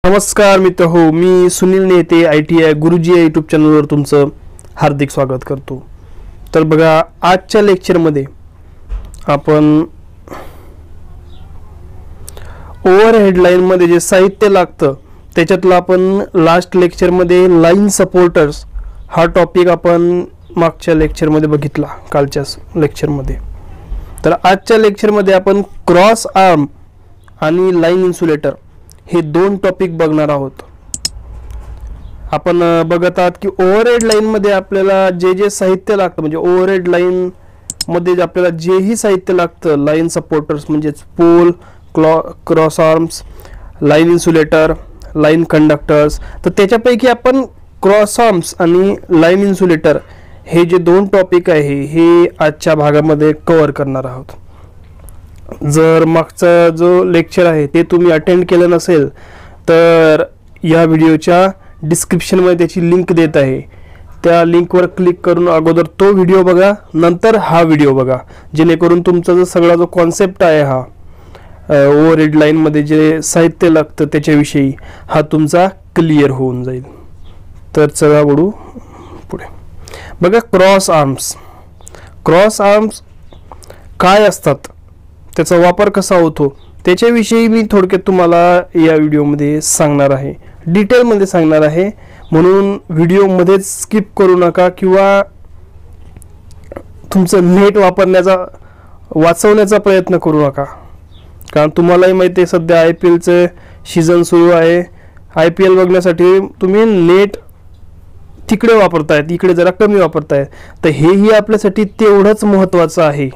नमस्कार मित्र हो, मी सुनील नेते ITI गुरुजी या यूट्यूब चॅनलवर तुमचं हार्दिक स्वागत करतो। तर बघा, आजच्या लेक्चरमध्ये आपण ओव्हर हेडलाईनमध्ये जे साहित्य लागतं त्याच्यातलं आपण लास्ट लेक्चरमध्ये लाईन सपोर्टर्स हा टॉपिक आपण मागच्या लेक्चरमध्ये बघितला, कालच्या लेक्चरमध्ये। तर आजच्या लेक्चरमध्ये आपण क्रॉस आर्म आणि लाईन इन्सुलेटर हे दोन टॉपिक बघणार आहोत। आपण बघत आहात की ओव्हरहेड लाईन मध्ये आपल्याला जे साहित्य लागतं, म्हणजे ओव्हरहेड लाईन मध्ये आपल्याला जेही साहित्य लागतं, लाईन सपोर्टर्स म्हणजे pole, cross arms, line insulator, line conductors, तर त्याच्यापैकी आपण क्रॉस आर्म्स आणि लाईन इन्सुलेटर हे जे दोन टॉपिक आहे हे आजच्या भागामध्ये कव्हर करणार आहोत। जर मागचा जो लेक्चर आहे ते तुम्ही अटेंड केलं नसेल तर या व्हिडिओच्या डिस्क्रिप्शनमध्ये त्याची लिंक देत आहे, त्या लिंकवर क्लिक करून अगोदर तो व्हिडिओ बघा, नंतर हा व्हिडिओ बघा, जेणेकरून तुमचा जो सगळा जो कॉन्सेप्ट आहे हा ओव्हरहेड लाईनमध्ये जे साहित्य लागतं त्याच्याविषयी हा तुमचा क्लिअर होऊन जाईल। तर चला वळू पुढे। बघा, क्रॉस आर्म्स काय असतात, त्याचा वापर कसा होतो त्याच्याविषयी मी थोडक्यात तुम्हाला या व्हिडिओमध्ये सांगणार आहे, डिटेलमध्ये सांगणार आहे, म्हणून व्हिडिओमध्ये स्किप करू नका किंवा तुमचं नेट वाचवण्याचा प्रयत्न करू नका, कारण तुम्हालाही माहिती आहे सध्या IPLचं सीझन सुरू आहे। IPL बघण्यासाठी तुम्ही नेट तिकडे वापरतायत, इकडे जरा कमी वापरतायत, तर हेही आपल्यासाठी तेवढंच महत्त्वाचं आहे,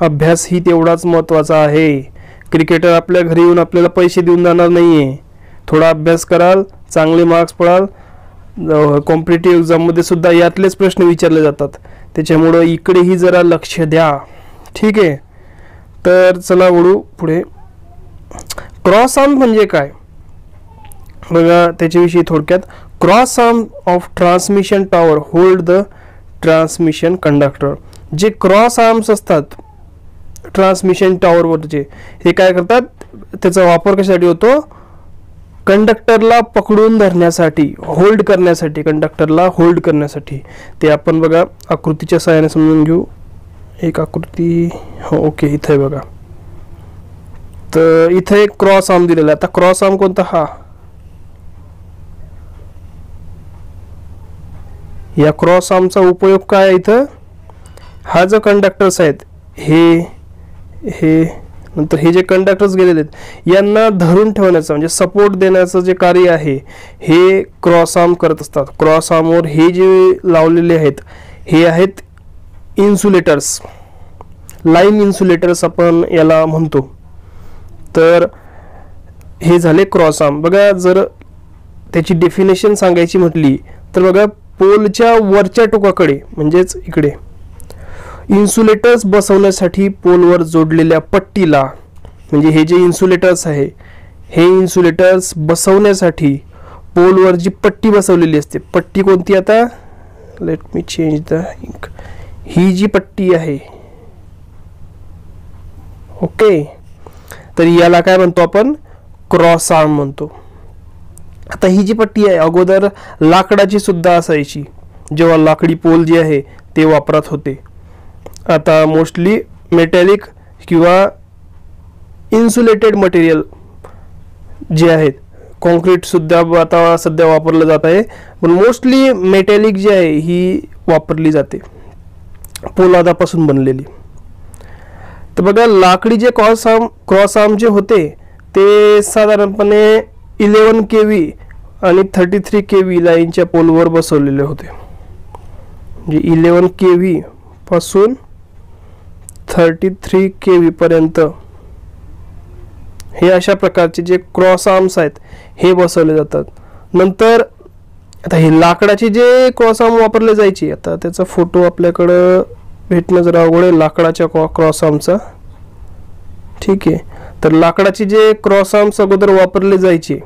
अभ्यास ही तेवढाच महत्त्वाचा आहे। क्रिकेटर आपल्या घरी येऊन आपल्याला पैसे देऊन जाणार नाहीये, थोडा अभ्यास कराल, चांगले मार्क्स पडाल, कॉम्पिटिटिव्ह एक्झाममध्ये सुद्धा यातलेच प्रश्न विचारले जातात, त्याच्यामुळं इकडेही जरा लक्ष द्या, ठीक आहे। तर चला वळू पुढे। क्रॉस आर्म म्हणजे काय बघा, त्याच्याविषयी थोडक्यात। Cross arm of transmission tower hold the transmission conductor. जे क्रॉस आर्म्स असतात ट्रान्समिशन टॉवरवरचे, हे काय करतात, त्याचा वापर कशासाठी होतो, कंडक्टरला पकडून धरण्यासाठी, होल्ड करण्यासाठी, कंडक्टरला होल्ड करण्यासाठी। ते आपण बघा आकृतीच्या सहाय्याने समजून घेऊ। एक आकृती, हो ओके, इथे बघा, तर इथे एक क्रॉस आर्म दिलेला आहे। आता क्रॉस आर्म कोणता, हा या क्रॉस आर्मचा उपयोग काय, इथं हा जो कंडक्टर्स आहेत हे नंतर हे जे कंडक्टर्स गेलेले आहेत यांना धरून ठेवण्याचं म्हणजे सपोर्ट देण्याचं जे कार्य आहे हे क्रॉस आर्म करत असतात। क्रॉस आर्मवर हे जे लावलेले आहेत हे आहेत इन्सुलेटर्स, लाईन इन्सुलेटर्स आपण याला म्हणतो। तर हे झाले क्रॉस आर्म। बघा, जर त्याची डेफिनेशन सांगायची म्हटली तर बघा, पोलच्या वरच्या टोकाकडे म्हणजेच इकडे इन्सुलेटर्स बसवण्यासाठी पोलवर जोडलेल्या पट्टीला, म्हणजे हे जे इन्सुलेटर्स आहे हे इन्सुलेटर्स बसवण्यासाठी पोलवर जी पट्टी बसवलेली असते, पट्टी कोणती, आता let me change the ink, ही जी पट्टी आहे, ओके, तर याला काय म्हणतो आपण, क्रॉस आर्म म्हणतो। आता ही जी पट्टी आहे अगोदर लाकडाची सुद्धा असायची, जेव्हा लाकडी पोल जे आहे ते वापरात होते, आता मोस्टली मेटॅलिक किंवा इन्सुलेटेड मटेरियल जे आहेत, कॉन्क्रीट सुद्धा आता सध्या वापरलं जात आहे, पण मोस्टली मेटॅलिक जे आहे ही वापरली जाते, पोलादापासून बनलेली। तर बघा, लाकडी जे क्रॉस आर्म जे होते ते साधारणपणे 11 kV आणि 33 kV लाईनच्या पोलवर बसवलेले होते, म्हणजे 11 kV पासून 33 kV पर्यंत हे अशा प्रकारचे जे क्रॉस आर्म्स आहेत हे बसवले जातात। नंतर आता हे लाकडाचे जे क्रॉस आर्म वापरले जायचे, आता त्याचा फोटो आपल्याकडं भेटणं जरा अवघड आहे लाकडाच्या क्रॉस आर्मचा, ठीक आहे। तर लाकडाचे जे क्रॉस आर्म्स अगोदर वापरले जायचे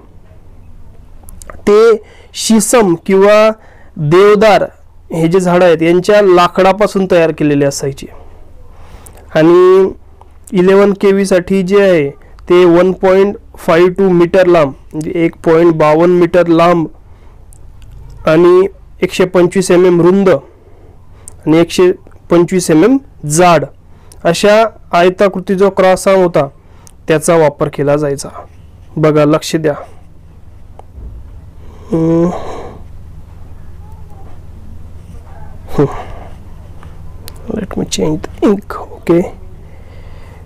ते शीसम किंवा देवदार हे जे झाड आहेत यांच्या लाकडापासून तयार केलेले असायचे, आणि 11 kV साठी जे आहे ते 1.52 मीटर लांब, म्हणजे 1.52 मीटर लांब आणि 125 mm रुंद आणि 125 mm जाड अशा आयताकृती जो क्रॉस आर्म होता त्याचा वापर केला जायचा. बघा, लक्ष द्या. Let me change the ink. Okay,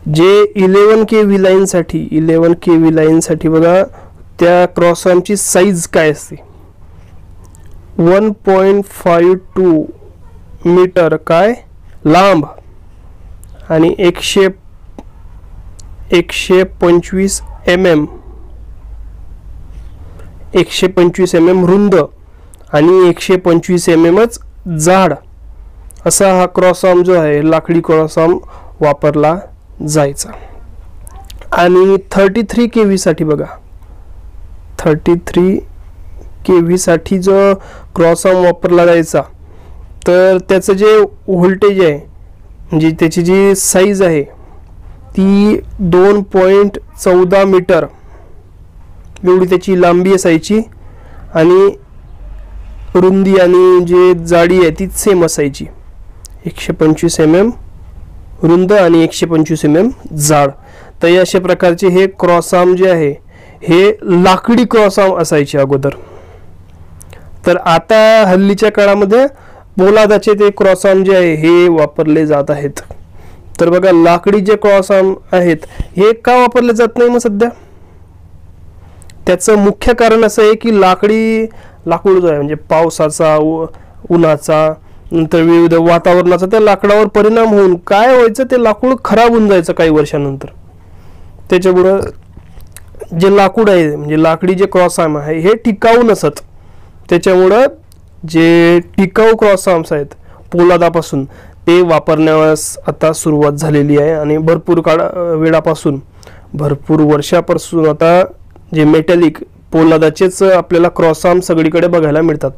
जे 11 kV लाईन साठी बघा त्या क्रॉस आर्मची साईज काय असते, 1.52 मीटर काय लांब आणि 125 mm रुंद आणि 125 mmच जाड असा हा क्रॉस आर्म जो आहे, लाकडी क्रॉस आर्म वापरला जायचा. आणि 33 kV साठी बघा, 33 kV साठी जो क्रॉस आर्म वापरला जायचा, तर त्याचं जे व्होल्टेज आहे म्हणजे त्याची जी साईज आहे ती 2.14 मीटर एवढी त्याची लांबी असायची आणि रुंदी आणि जे जाडी आहे ती सेम असायची, 125 mm रुंद आणि 125 mm जाड. तर अशा प्रकारचे हे क्रॉस आर्म जे आहे हे लाकडी क्रॉस आर्म असायचे अगोदर. तर आता हल्लीच्या काळामध्ये पोलादाचे ते क्रॉस आर्म जे आहे हे वापरले जात आहेत. तर बघा, लाकडी जे क्रॉस आर्म आहेत हे का वापरले जात नाही मग सध्या? त्याचं मुख्य कारण असं आहे की लाकूड जो आहे म्हणजे पावसाचा, उन्हाचा, नंतर विविध वातावरणाचा त्या लाकडावर परिणाम होऊन काय व्हायचं, ते लाकूड खराब होऊन जायचं काही वर्षानंतर. त्याच्यामुळं जे लाकूड आहे म्हणजे लाकडी जे क्रॉस आर्म आहे हे टिकाऊ नसत. त्याच्यामुळं जे टिकाऊ क्रॉस आर्म्स आहेत पोलादापासून ते वापरण्यास आता सुरुवात झालेली आहे. आणि भरपूर वेळापासून, भरपूर वर्षापासून आता जे मेटॅलिक पोलादाचेच आपल्याला क्रॉस आर्म सगळीकडे बघायला मिळतात.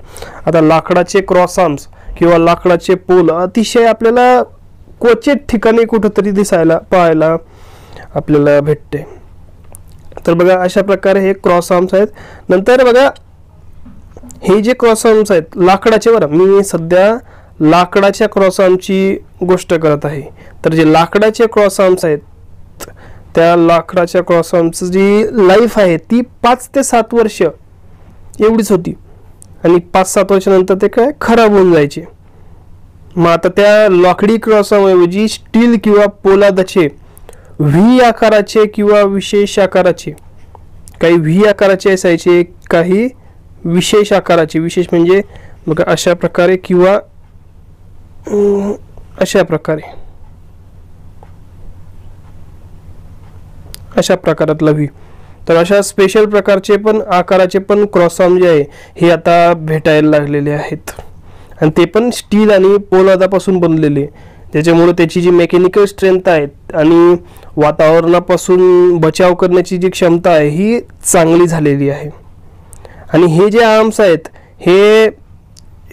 आता लाकडाचे क्रॉस आर्म्स किंवा लाकडाचे पोल अतिशय आपल्याला क्वचित ठिकाणी कुठंतरी पाहायला आपल्याला भेटते. तर बघा, अशा प्रकारे हे क्रॉस आर्म्स आहेत. नंतर बघा, हे जे क्रॉस आर्म्स आहेत लाकडाचे, बरं मी सध्या लाकडाच्या क्रॉस आर्मची गोष्ट करत आहे. तर जे लाकडाचे क्रॉस आर्म्स आहेत त्या लाकडाच्या क्रॉस आर्मची जी लाईफ आहे ती 5 ते 7 वर्ष एवढीच होती आणि 5-7 वर्षानंतर ते काय खराब होऊन जायचे. मग आता त्या लाकडी क्रॉस आर्म ऐवजी स्टील किंवा पोलादाचे व्ही आकाराचे किंवा विशेष आकाराचे, काही व्ही आकाराचे असायचे, काही विशेष आकाराचे. विशेष म्हणजे बघा अशा प्रकारे किंवा अशा प्रकारे, अशा प्रकारातला व्ही. तर अशा स्पेशल प्रकारचे पण आकाराचे पण क्रॉस आर्म जे आहे हे आता भेटायला लागलेले आहेत आणि ते पण स्टील आणि पोलादापासून बनलेले. त्याच्यामुळे त्याची जी मेकॅनिकल स्ट्रेंथ आहे आणि वातावरणापासून बचाव करण्याची जी क्षमता आहे ही चांगली झालेली आहे. आणि हे जे आर्म्स आहेत हे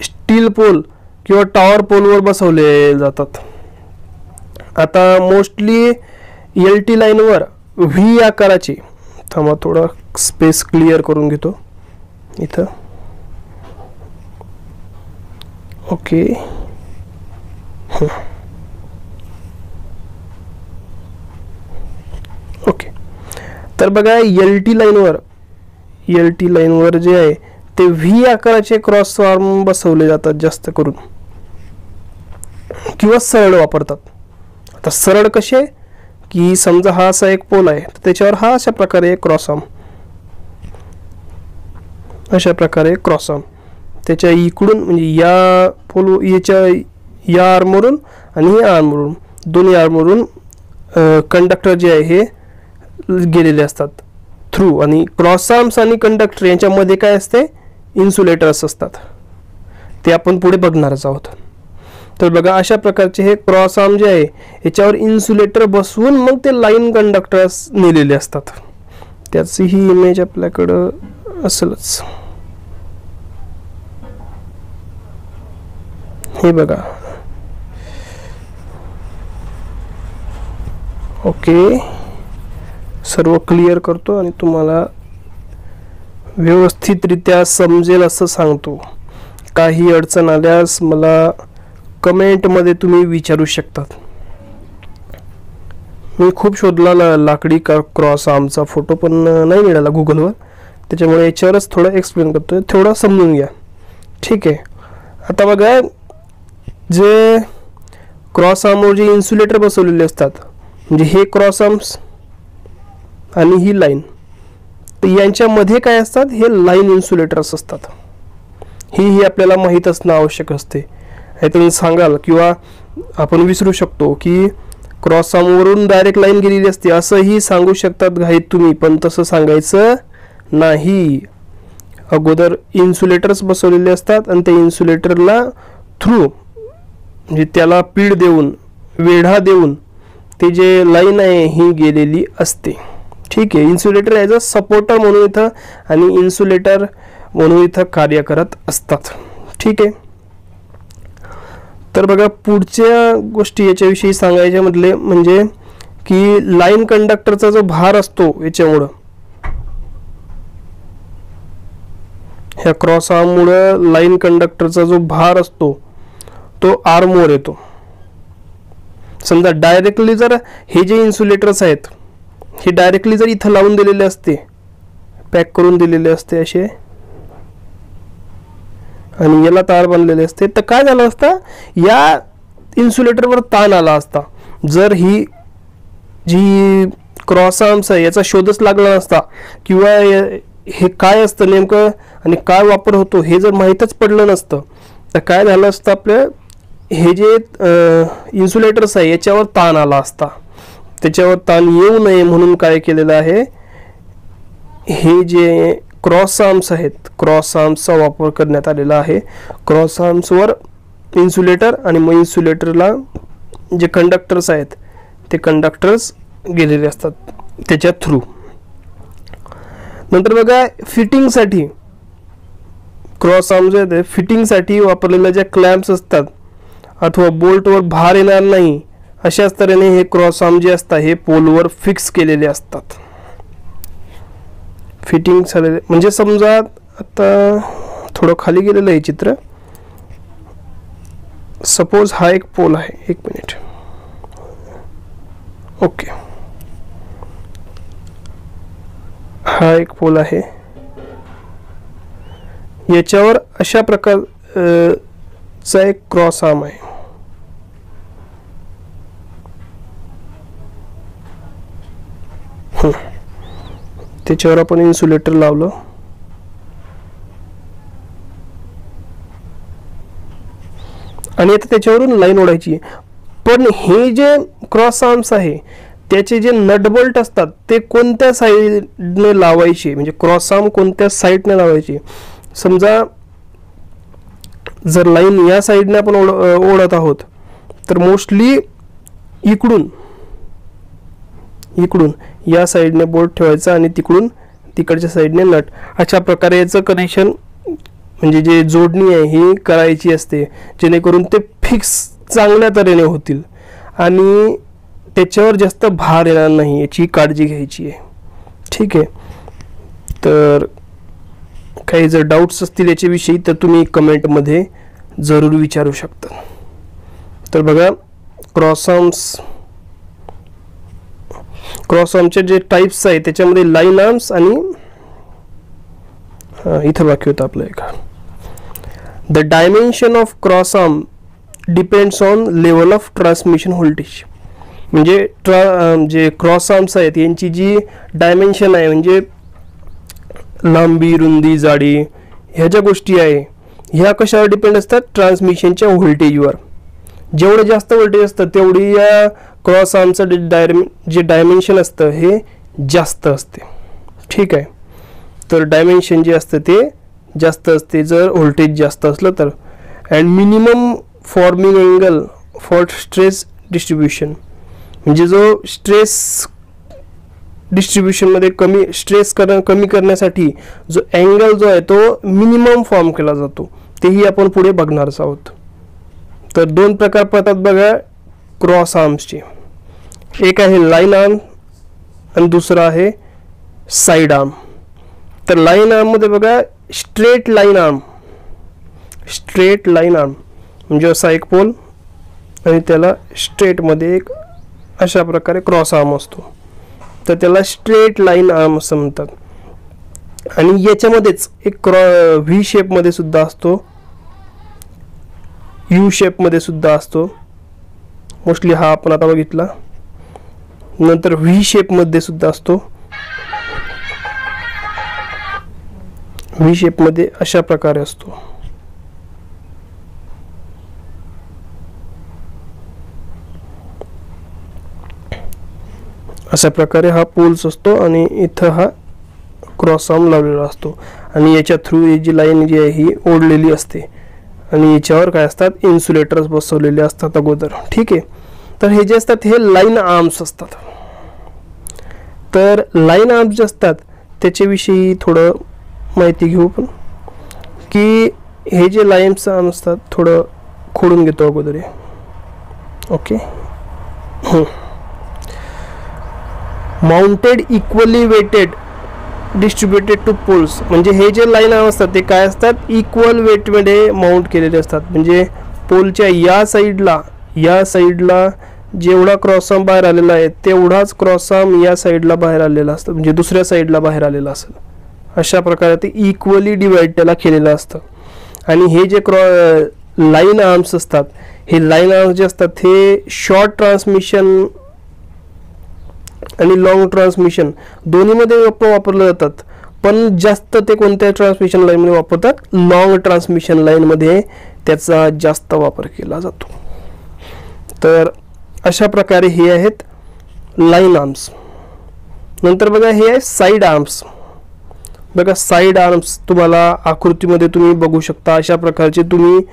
स्टील पोल किंवा टॉवर पोलवर बसवले जातात. आता मोस्टली LT लाईनवर व्ही आकाराचे, थांबा थोडा स्पेस क्लिअर करून घेतो इथं. Okay, okay. तर बघा, LT लाईनवर जे आहे ते व्ही आकाराचे क्रॉस आर्म बसवले जातात जास्त करून, किंवा सरळ वापरतात. आता सरळ कसे की समजा हा असा एक पोल आहे तर त्याच्यावर हा अशा प्रकारे क्रॉस आर्म, अशा प्रकारे क्रॉस आर्म त्याच्या इकडून म्हणजे या पोल या आर्मवरून आणि या आर्मवरून, दोन्ही आर्मवरून कंडक्टर जे आहे हे गेलेले असतात थ्रू. आणि क्रॉस आर्म्स आणि कंडक्टर यांच्यामध्ये काय असते, इन्सुलेटर्स असतात. ते आपण पुढे बघणारच आहोत. तर बघा, अशा प्रकारचे हे क्रॉस आर्म जे आहे याच्यावर इन्सुलेटर बसवून मग ते लाईन कंडक्टर्स नेलेले असतात. त्याची ही इमेज आपल्याकडं असेलच. हे बघा, ओके. सर्व क्लिअर करतो आणि तुम्हाला व्यवस्थितरित्या समजेल असं सांगतो. काही अडचण आल्यास मला कमेंटमध्ये तुम्ही विचारू शकतात. मी खूप शोधला लाकडी क्रॉस आर्मचा फोटो, पण नाही मिळाला गुगलवर. त्याच्यामुळे याच्यावरच थोडं एक्सप्लेन करतोय, थोडं समजून घ्या. ठीक आहे. आता बघा, जे क्रॉस आर्मवर जे इन्सुलेटर बसवलेले असतात, म्हणजे हे क्रॉस आर्म्स आणि ही लाईन, तर यांच्यामध्ये काय असतात, हे लाईन इन्सुलेटर्स असतात. ही आपल्याला माहीत असणं आवश्यक असते. हे तुम्ही सांगाल किंवा आपण विसरू शकतो की क्रॉस आर्मवरून डायरेक्ट लाईन गेलेली असते असंही सांगू शकतात घाईत तुम्ही, पण तसं सांगायचं नाही. अगोदर इन्सुलेटर्स बसवलेले असतात आणि त्या इन्सुलेटरला थ्रू म्हणजे त्याला पीड देऊन, वेढा देऊन ते जे लाईन आहे ही गेलेली असते. ठीक आहे. इन्सुलेटर ॲज अ सपोर्टर म्हणून इथं आणि इन्सुलेटर म्हणून इथं कार्य करत असतात. ठीक आहे. तर बघा, पुढच्या गोष्टी याच्याविषयी सांगायच्या म्हटले म्हणजे की लाईन कंडक्टरचा जो भार असतो याच्यामुळं, ह्या क्रॉस आर्ममुळं लाईन कंडक्टरचा जो भार असतो तो आर्मवर येतो. समजा डायरेक्टली जर हे जे इन्सुलेटर्स आहेत हे डायरेक्टली जर इथं लावून दिलेले असते, पॅक करून दिलेले असते असे, आणि याला तार बांधलेले असते, तर काय झालं असतं, या इन्सुलेटरवर ताण आला असता. जर ही जी क्रॉस आर्म्स आहे याचा शोधच लागला नसता किंवा हे काय असतं नेमकं आणि काय वापर होतो हे जर माहीतच पडलं नसतं, तर काय झालं असतं, आपलं हे जे इन्सुलेटर्स आहे याच्यावर ताण आला असता. त्याच्यावर ताण येऊ नये म्हणून काय केलेलं आहे, हे जे क्रॉस आर्म्स आहेत, क्रॉस आर्म्सचा वापर करण्यात आलेला आहे. क्रॉस आर्म्सवर इन्सुलेटर आणि मग इन्सुलेटरला जे कंडक्टर्स आहेत ते कंडक्टर्स गेलेले असतात त्याच्या थ्रू. नंतर बघा, फिटिंगसाठी क्रॉस आर्म जे आहेत फिटिंगसाठी वापरलेल्या ज्या क्लॅम्प्स असतात अथवा बोल्टवर भार येणार नाही अशाच तऱ्हेने हे क्रॉस आर्म जे असतात हे पोलवर फिक्स केलेले असतात. फिटिंग झालेले म्हणजे समजा आता थोडं खाली गेलेलं आहे चित्र. सपोज हा एक पोल आहे, एक मिनिट, ओके, हा एक पोल आहे, याच्यावर अशा प्रकारचा एक क्रॉस आर्म आहे. त्याच्यावर आपण इन्सुलेटर लावलं आणि आता त्याच्यावरून लाईन ओढायची. पण हे जे क्रॉस आर्म्स आहे त्याचे जे नट बोल्ट असतात ते कोणत्या साईडने लावायचे, म्हणजे क्रॉस आर्म कोणत्या साईडने लावायचे. समजा जर लाईन या साईडने आपण ओढत आहोत तर मोस्टली इकडून या साईडने बोल्ट ठेवायचा आणि तिकडून तिकडच्या साईडने नट. अशा प्रकारे याचं कनेक्शन म्हणजे जे जोडणी आहे ही करायची असते, जेणेकरून ते फिक्स चांगल्या तऱ्हेने होतील आणि त्याच्यावर जास्त भार येणार नाही याची काळजी घ्यायची आहे. ठीक आहे. तर काही जर डाऊट्स असतील याच्याविषयी तर तुम्ही कमेंटमध्ये जरूर विचारू शकता. तर बघा, क्रॉस आर्मचे जे टाइप्स आहेत त्याच्यामध्ये लाईन आर्म्स आणि इथं बाकी होतं आपलं एक, the dimension of cross arm depends on level of transmission voltage. म्हणजे जे क्रॉस आर्म्स आहेत यांची जी डायमेन्शन आहे म्हणजे लांबी, रुंदी, जाडी, ह्या ज्या गोष्टी आहे ह्या कशावर डिपेंड असतात, ट्रान्समिशनच्या व्होल्टेजवर. जेवढं जास्त व्होल्टेज असतं तेवढी या क्रॉस आर्मचं जे डायमेन्शन असतं हे जास्त असते. ठीक आहे. तर डायमेन्शन जे असतं ते जास्त असते जर व्होल्टेज जास्त असलं तर. And minimum forming angle for stress distribution, म्हणजे जो स्ट्रेस डिस्ट्रीब्युशनमध्ये कमी करण्यासाठी जो अँगल जो आहे तो मिनिमम फॉर्म केला जातो, तेही आपण पुढे बघणारच आहोत. तर दोन प्रकार पडतात बघा क्रॉस आर्म्सचे. एक आहे लाईन आर्म आणि दुसरा आहे साईड आर्म. तर लाईन आर्ममध्ये बघा स्ट्रेट लाईन आर्म म्हणजे असा एक पोल आणि त्याला स्ट्रेटमध्ये एक अशा प्रकारे क्रॉस आर्म असतो, तर त्याला स्ट्रेट लाईन आर्म असं म्हणतात. आणि याच्यामध्येच एक व्ही शेपमध्ये सुद्धा असतो, यू शेपमध्ये सुद्धा असतो. मोस्टली हा आपण आता बघितला. नंतर व्ही शेपमध्ये सुद्धा असतो. व्ही शेपमध्ये अशा प्रकारे असतो. अशा प्रकारे हा पोल्स असतो आणि इथं हा क्रॉस आर्म लावलेला असतो आणि याच्या थ्रू ही जी लाईन जी आहे ही ओढलेली असते आणि याच्यावर काय असतात, इन्सुलेटर्स बसवलेले असतात अगोदर. ठीक आहे. तर हे जे असतात हे लाईन आर्म्स असतात. तर लाईन आर्म्स जे असतात त्याच्याविषयी थोडं माहिती घेऊ पण, की हे जे लाईन्स आर्म असतात थोडं खोडून घेतो अगोदर. Okay. Mounted equally weighted distributed to poles, म्हणजे हे जे लाईन आर्म असतात ते काय असतात, इक्वल वेटमध्ये माउंट केलेले असतात. म्हणजे पोलच्या या साईडला जेवढा क्रॉस आर्म बाहेर आलेला आहे तेवढाच क्रॉस आर्म या साईडला बाहेर आलेला असतं, म्हणजे दुसऱ्या साईडला बाहेर आलेला असेल. अशा प्रकारे ते इक्वली डिवाइड त्याला केलेलं असतं. आणि हे जे लाईन आर्म्स असतात, हे लाईन आर्म्स जे असतात हे शॉर्ट ट्रान्समिशन आणि लॉंग ट्रान्समिशन दोन्हीमध्ये वापरले जातात. पण जास्त ते कोणत्या ट्रान्समिशन लाईनमध्ये वापरतात, लॉंग ट्रान्समिशन लाईनमध्ये त्याचा जास्त वापर केला जातो. तर अशा प्रकारे हे आहेत लाईन आर्म्स. नंतर बघा हे आहे साईड आर्म्स. बघा साईड आर्म्स तुम्हाला आकृतीमध्ये तुम्ही बघू शकता. अशा प्रकारचे तुम्ही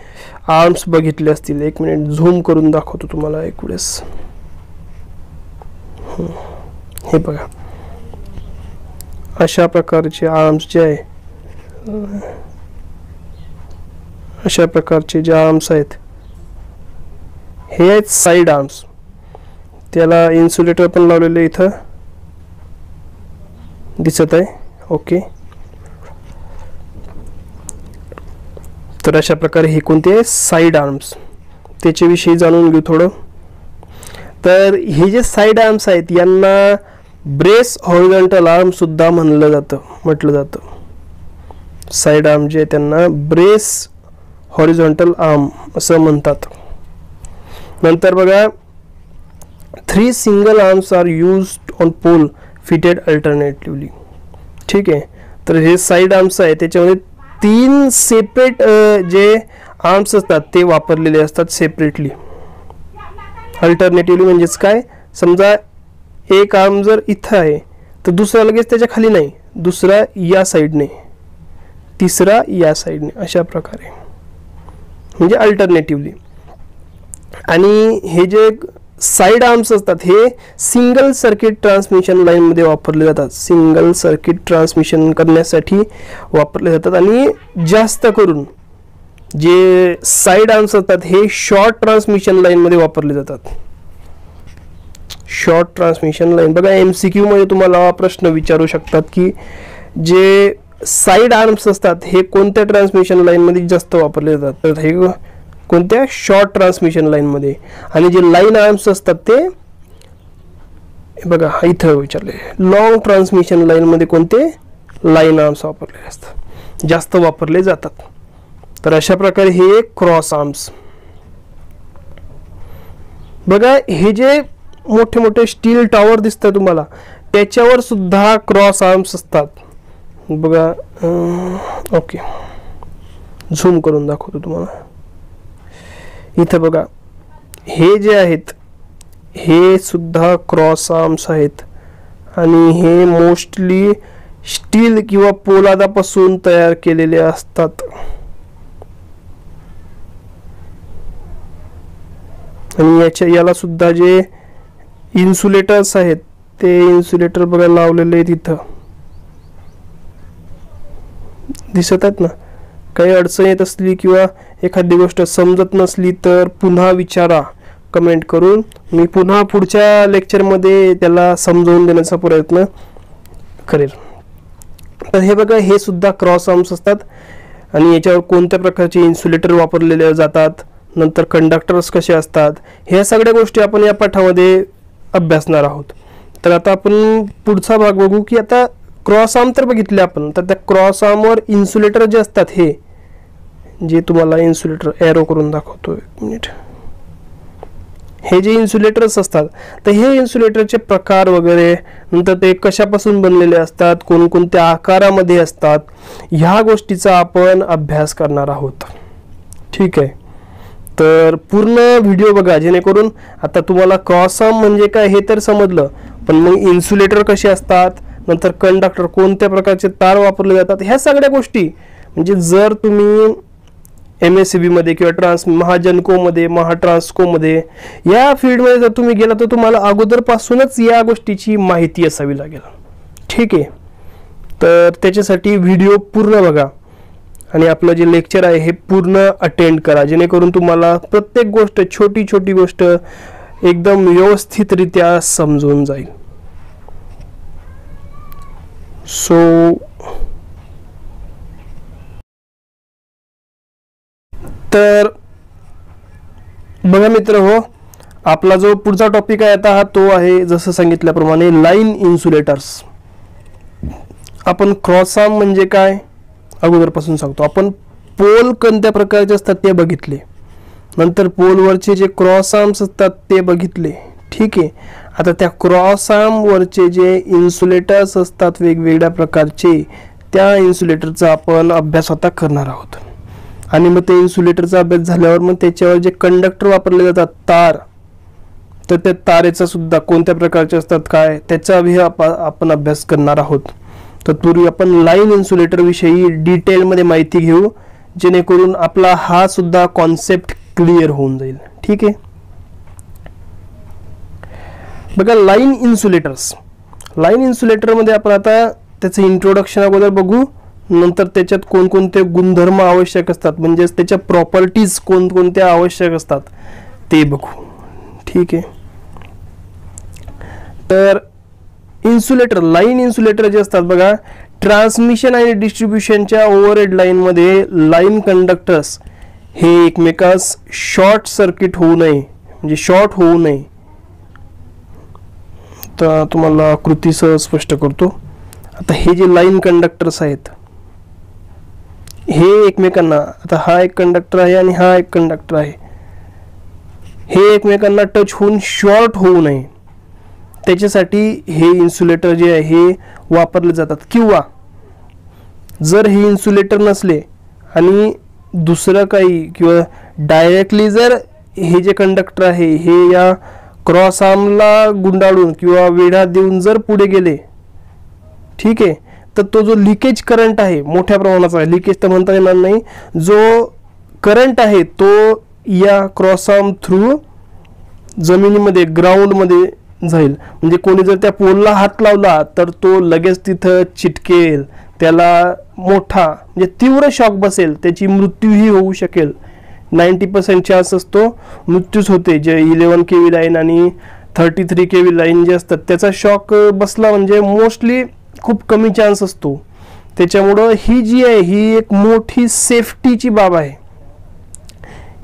आर्म्स बघितले असतील. एक मिनिट झूम करून दाखवतो तुम्हाला एक वेळेस. हे बघा अशा प्रकारचे आर्म्स जे आहे, अशा प्रकारचे जे आर्म्स आहेत हे आहेत साईड आर्म्स. त्याला इन्सुलेटर पण लावलेले इथं दिसत आहे. ओके. तर अशा प्रकारे हे कोणते साईड आर्म्स, त्याच्याविषयी जाणून घेऊ थोडं. तर हे जे साईड आर्म्स आहेत यांना ब्रेस हॉरिझॉन्टल आर्म सुद्धा म्हटलं जातं. साईड आर्म जे त्यांना ब्रेस हॉरिझॉन्टल आर्म असं म्हणतात. नंतर बघा 3 single arms are used on pole fitted alternatively. ठीक आहे. तर हे साईड आर्म्स आहे त्याच्यामध्ये 3 सेपरेट जे आर्म्स असतात ते वापरलेले असतात सेपरेटली. अल्टरनेटिव्हली म्हणजेच काय, समजा एक आर्म जर इथं आहे तर दुसरा लगेच त्याच्या खाली नाही, दुसरा या साईडने, तिसरा या साईडने, अशा प्रकारे म्हणजे अल्टरनेटिव्हली. आणि हे जे साईड आर्म्स असतात हे सिंगल सर्किट ट्रान्समिशन लाईनमध्ये वापरले जातात. सिंगल सर्किट ट्रान्समिशन करण्यासाठी वापरले जातात. आणि जास्त करून जे साईड आर्म्स असतात हे शॉर्ट ट्रान्समिशन लाईनमध्ये वापरले जातात. शॉर्ट ट्रान्समिशन लाईन बघा MCQ मध्ये तुम्हाला प्रश्न विचारू शकतात की जे साईड आर्म्स असतात हे कोणत्या ट्रान्समिशन लाईनमध्ये जास्त वापरले जातात. तर हे कोणत्या शॉर्ट ट्रान्समिशन लाईनमध्ये. आणि जे लाईन आर्म्स असतात ते बघा इथं विचारले लॉंग ट्रान्समिशन लाईनमध्ये कोणते लाईन आर्म्स वापरलेले असतात, जास्त वापरले जातात. तर अशा प्रकारे हे क्रॉस आर्म्स. बघा हे जे मोठे मोठे स्टील टॉवर दिसतात तुम्हाला त्याच्यावर सुद्धा क्रॉस आर्म्स असतात. बघा ओके झूम करून दाखवतो तुम्हाला. इथं बघा हे जे आहेत हे सुद्धा क्रॉस आर्म्स आहेत आणि हे मोस्टली स्टील किंवा पोलादापासून तयार केलेले असतात. आणि याला सुद्धा जे इन्सुलेटर्स आहेत ते इन्सुलेटर बघा लावलेले आहेत इथं दिसत आहेत ना. काही अडचण येत असली किंवा एखादी गोष्ट समजत नसली तर पुन्हा विचारा, कमेंट करून मी पुन्हा पुढच्या लेक्चरमध्ये त्याला समजावून देण्याचा प्रयत्न करेल. तर हे बघा, हे सुद्धा क्रॉस आर्म्स असतात आणि याच्यावर कोणत्या प्रकारचे इन्सुलेटर वापरलेले जातात, नंतर कंडक्टर्स कसे असतात, ह्या सगळ्या गोष्टी आपण या पाठामध्ये अभ्यासणार आहोत. तर आता आपण पुढचा भाग बघू की आता क्रॉस आर्म तर बघितले आपण, तर त्या क्रॉस आर्मवर इन्सुलेटर जे असतात, हे जे तुम्हाला इन्सुलेटर एरो करून दाखवतो, 1 मिनिट, हे जे इन्सुलेटर्स असतात, तर हे इन्सुलेटरचे प्रकार वगैरे, नंतर ते कशापासून बनलेले असतात, कोणकोणत्या आकारामध्ये असतात, ह्या गोष्टीचा आपण अभ्यास करणार आहोत. ठीक आहे, तर पूर्ण व्हिडिओ बघा, जेणेकरून आता तुम्हाला क्रॉस आर्म म्हणजे काय हे तर समजलं, पण मग इन्सुलेटर कसे असतात, नंतर कंडक्टर कोणत्या प्रकारचे तार वापरले जातात, ह्या सगळ्या गोष्टी म्हणजे जर तुम्ही MSCB मध्ये किंवा महाजनकोमध्ये, महाट्रान्सकोमध्ये या फील्डमध्ये जर तुम्ही गेला तर तुम्हाला अगोदरपासूनच या गोष्टीची माहिती असावी लागेल. ठीक आहे, तर त्याच्यासाठी व्हिडिओ पूर्ण बघा आणि आपलं जे लेक्चर आहे हे पूर्ण अटेंड करा, जेणेकरून तुम्हाला प्रत्येक गोष्ट, छोटी छोटी गोष्ट एकदम व्यवस्थितरित्या समजून जाईल. तर बघा मित्र हो, आपला जो पुढचा टॉपिक आहे आता तो आहे जसं सांगितल्याप्रमाणे लाईन इन्सुलेटर्स. आपण क्रॉस आर्म म्हणजे काय अगोदरपासून सांगतो. आपण पोल कोणत्या प्रकारचे असतात ते बघितले, नंतर पोलवरचे जे क्रॉस आर्म्स असतात ते बघितले. ठीक आहे, आता त्या क्रॉस आर्मवरचे जे इन्सुलेटर्स असतात वेगवेगळ्या प्रकारचे, त्या इन्सुलेटरचा आपण अभ्यास आता करणार आहोत. आणि मग ते इन्सुलेटरचा अभ्यास झाल्यावर मग त्याच्यावर जे कंडक्टर वापरले जातात, तार, तर त्या तारेचा सुद्धा कोणत्या प्रकारचे असतात काय, त्याचा आपण अभ्यास करणार आहोत. तर पूर्वी आपण लाईन इन्सुलेटर विषयी डिटेलमध्ये माहिती घेऊ, जेणेकरून आपला हा सुद्धा कॉन्सेप्ट क्लिअर होऊन जाईल. ठीक आहे, बघा लाईन इन्सुलेटर्स. लाईन इन्सुलेटरमध्ये आपण आता त्याचं इंट्रोडक्शन अगोदर बघू, नंतर त्याच्यात कोणकोणते गुणधर्म आवश्यक असतात, म्हणजे त्याच्या प्रॉपर्टीज कोणकोणत्या आवश्यक असतात ते बघू. ठीक आहे, तर इन्सुलेटर, लाईन इन्सुलेटर जे असतात बघा, ट्रान्समिशन आणि डिस्ट्रीब्युशनच्या ओव्हरहेड लाईनमध्ये लाईन कंडक्टर्स हे एकमेकास शॉर्ट सर्किट होऊ नये, म्हणजे शॉर्ट होऊ नये. तर तुम्हाला आकृतीसह स्पष्ट करतो. आता हे जे लाईन कंडक्टर्स आहेत हे एकमेकांना, आता हा एक कंडक्टर आहे आणि हा एक कंडक्टर आहे, हे एकमेकांना टच होऊन शॉर्ट होऊ नये त्याच्यासाठी हे इन्सुलेटर जे आहे हे वापरले जातात. किंवा जर हे इन्सुलेटर नसले आणि दुसरं काही किंवा डायरेक्टली जर हे जे कंडक्टर आहे हे या क्रॉस आर्मला गुंडाळून किंवा वेढा देऊन जर पुढे गेले, ठीक आहे, तर तो जो लिकेज करंट आहे मोठ्या प्रमाणाचा, लिकेज तर म्हणता येणार नाही, जो करंट आहे तो या क्रॉस आर्म थ्रू जमिनीमध्ये, ग्राउंडमध्ये जाईल. म्हणजे कोणी जर त्या पोलला हात लावला तर तो लगेच तिथं चिटकेल, त्याला मोठा म्हणजे तीव्र शॉक बसेल, त्याची मृत्यूही होऊ शकेल. 90% चान्स असतो मृत्यूच होते. जे 11 kV लाईन आणि 33 kV लाईन जे असतात त्याचा शॉक बसला म्हणजे मोस्टली खूप कमी चान्स असतो. त्याच्यामुळं ही जी आहे ही एक मोठी सेफ्टीची बाब आहे,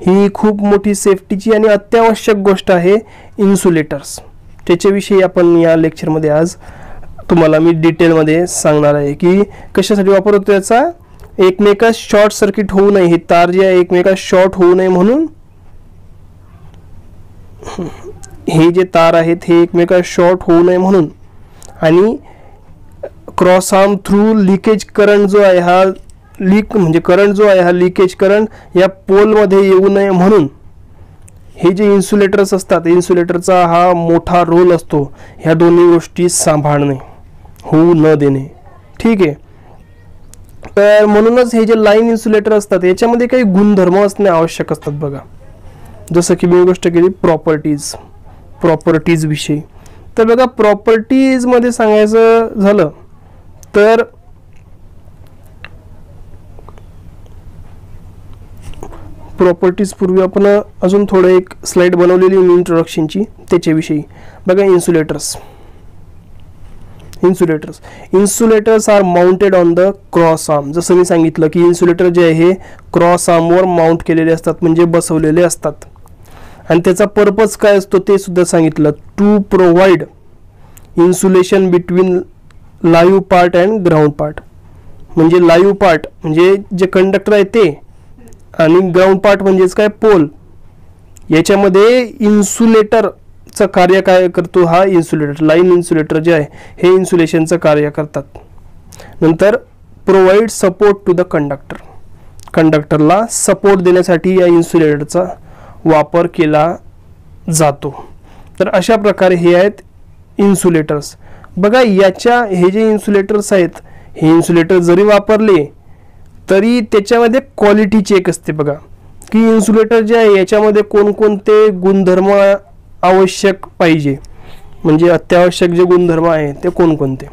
ही खूप मोठी सेफ्टीची आणि अत्यावश्यक गोष्ट आहे इन्सुलेटर्स. त्याच्याविषयी आपण या लेक्चरमध्ये आज तुम्हाला मी डिटेलमध्ये सांगणार आहे की कशासाठी वापरतो याचा. एकमेकास शॉर्ट सर्किट होऊ नये, हे तार जे आहे एकमेकास शॉर्ट होऊ नये म्हणून हे जे तार आहेत हे एकमेकास शॉर्ट होऊ नये म्हणून, आणि cross arm through leakage current जो आहे हा म्हणजे करंट जो आहे हा लिकेज करंट या पोलमध्ये येऊ नये म्हणून हे जे इन्सुलेटर्स असतात, इन्सुलेटरचा हा मोठा रोल असतो ह्या दोन्ही गोष्टी सांभाळणे, होऊ न देणे. ठीक आहे, तर म्हणूनच हे जे लाईन इन्सुलेटर असतात याच्यामध्ये काही गुणधर्म असणे आवश्यक असतात. बघा जसं की मी गोष्ट केली प्रॉपर्टीज विषयी. तर बघा प्रॉपर्टीज मध्ये सांगायचं झालं तर प्रॉपर्टीज पूर्वी आपण अजून थोडं एक स्लाइड बनवलेली इंट्रोडक्शनची त्याच्याविषयी बघा. Insulators are mounted on the cross arm. जसं मी सांगितलं की इन्सुलेटर जे आहे क्रॉस आर्मवर माउंट केलेले असतात, म्हणजे बसवलेले असतात. आणि त्याचा पर्पज काय असतो ते सुद्धा सांगितलं. To provide insulation between live part and ground part. म्हणजे लाईव्ह पार्ट म्हणजे जे कंडक्टर आहे ते, आणि ग्राउंड पार्ट म्हणजेच काय पोल. याच्यामध्ये इन्सुलेटरचं कार्य काय करतो हा इन्सुलेटर, लाईन इन्सुलेटर जे आहे हे इन्सुलेशनचं कार्य करतात. नंतर provide support to the conductor. कंडक्टरला सपोर्ट देण्यासाठी या इन्सुलेटरचा वापर केला जातो. तर अशा प्रकारे हे आहेत इन्सुलेटर्स. बघा हे जे इन्सुलेटर्स आहेत, हे इन्सुलेटर जरी वापरले तरी त्याच्यामध्ये क्वालिटी चेक असते. बघा की इन्सुलेटर जे आहे याच्यामध्ये कोणकोणते गुणधर्म आवश्यक पाहिजे, म्हणजे अत्यावश्यक जे गुणधर्म आहे ते कोणकोणते.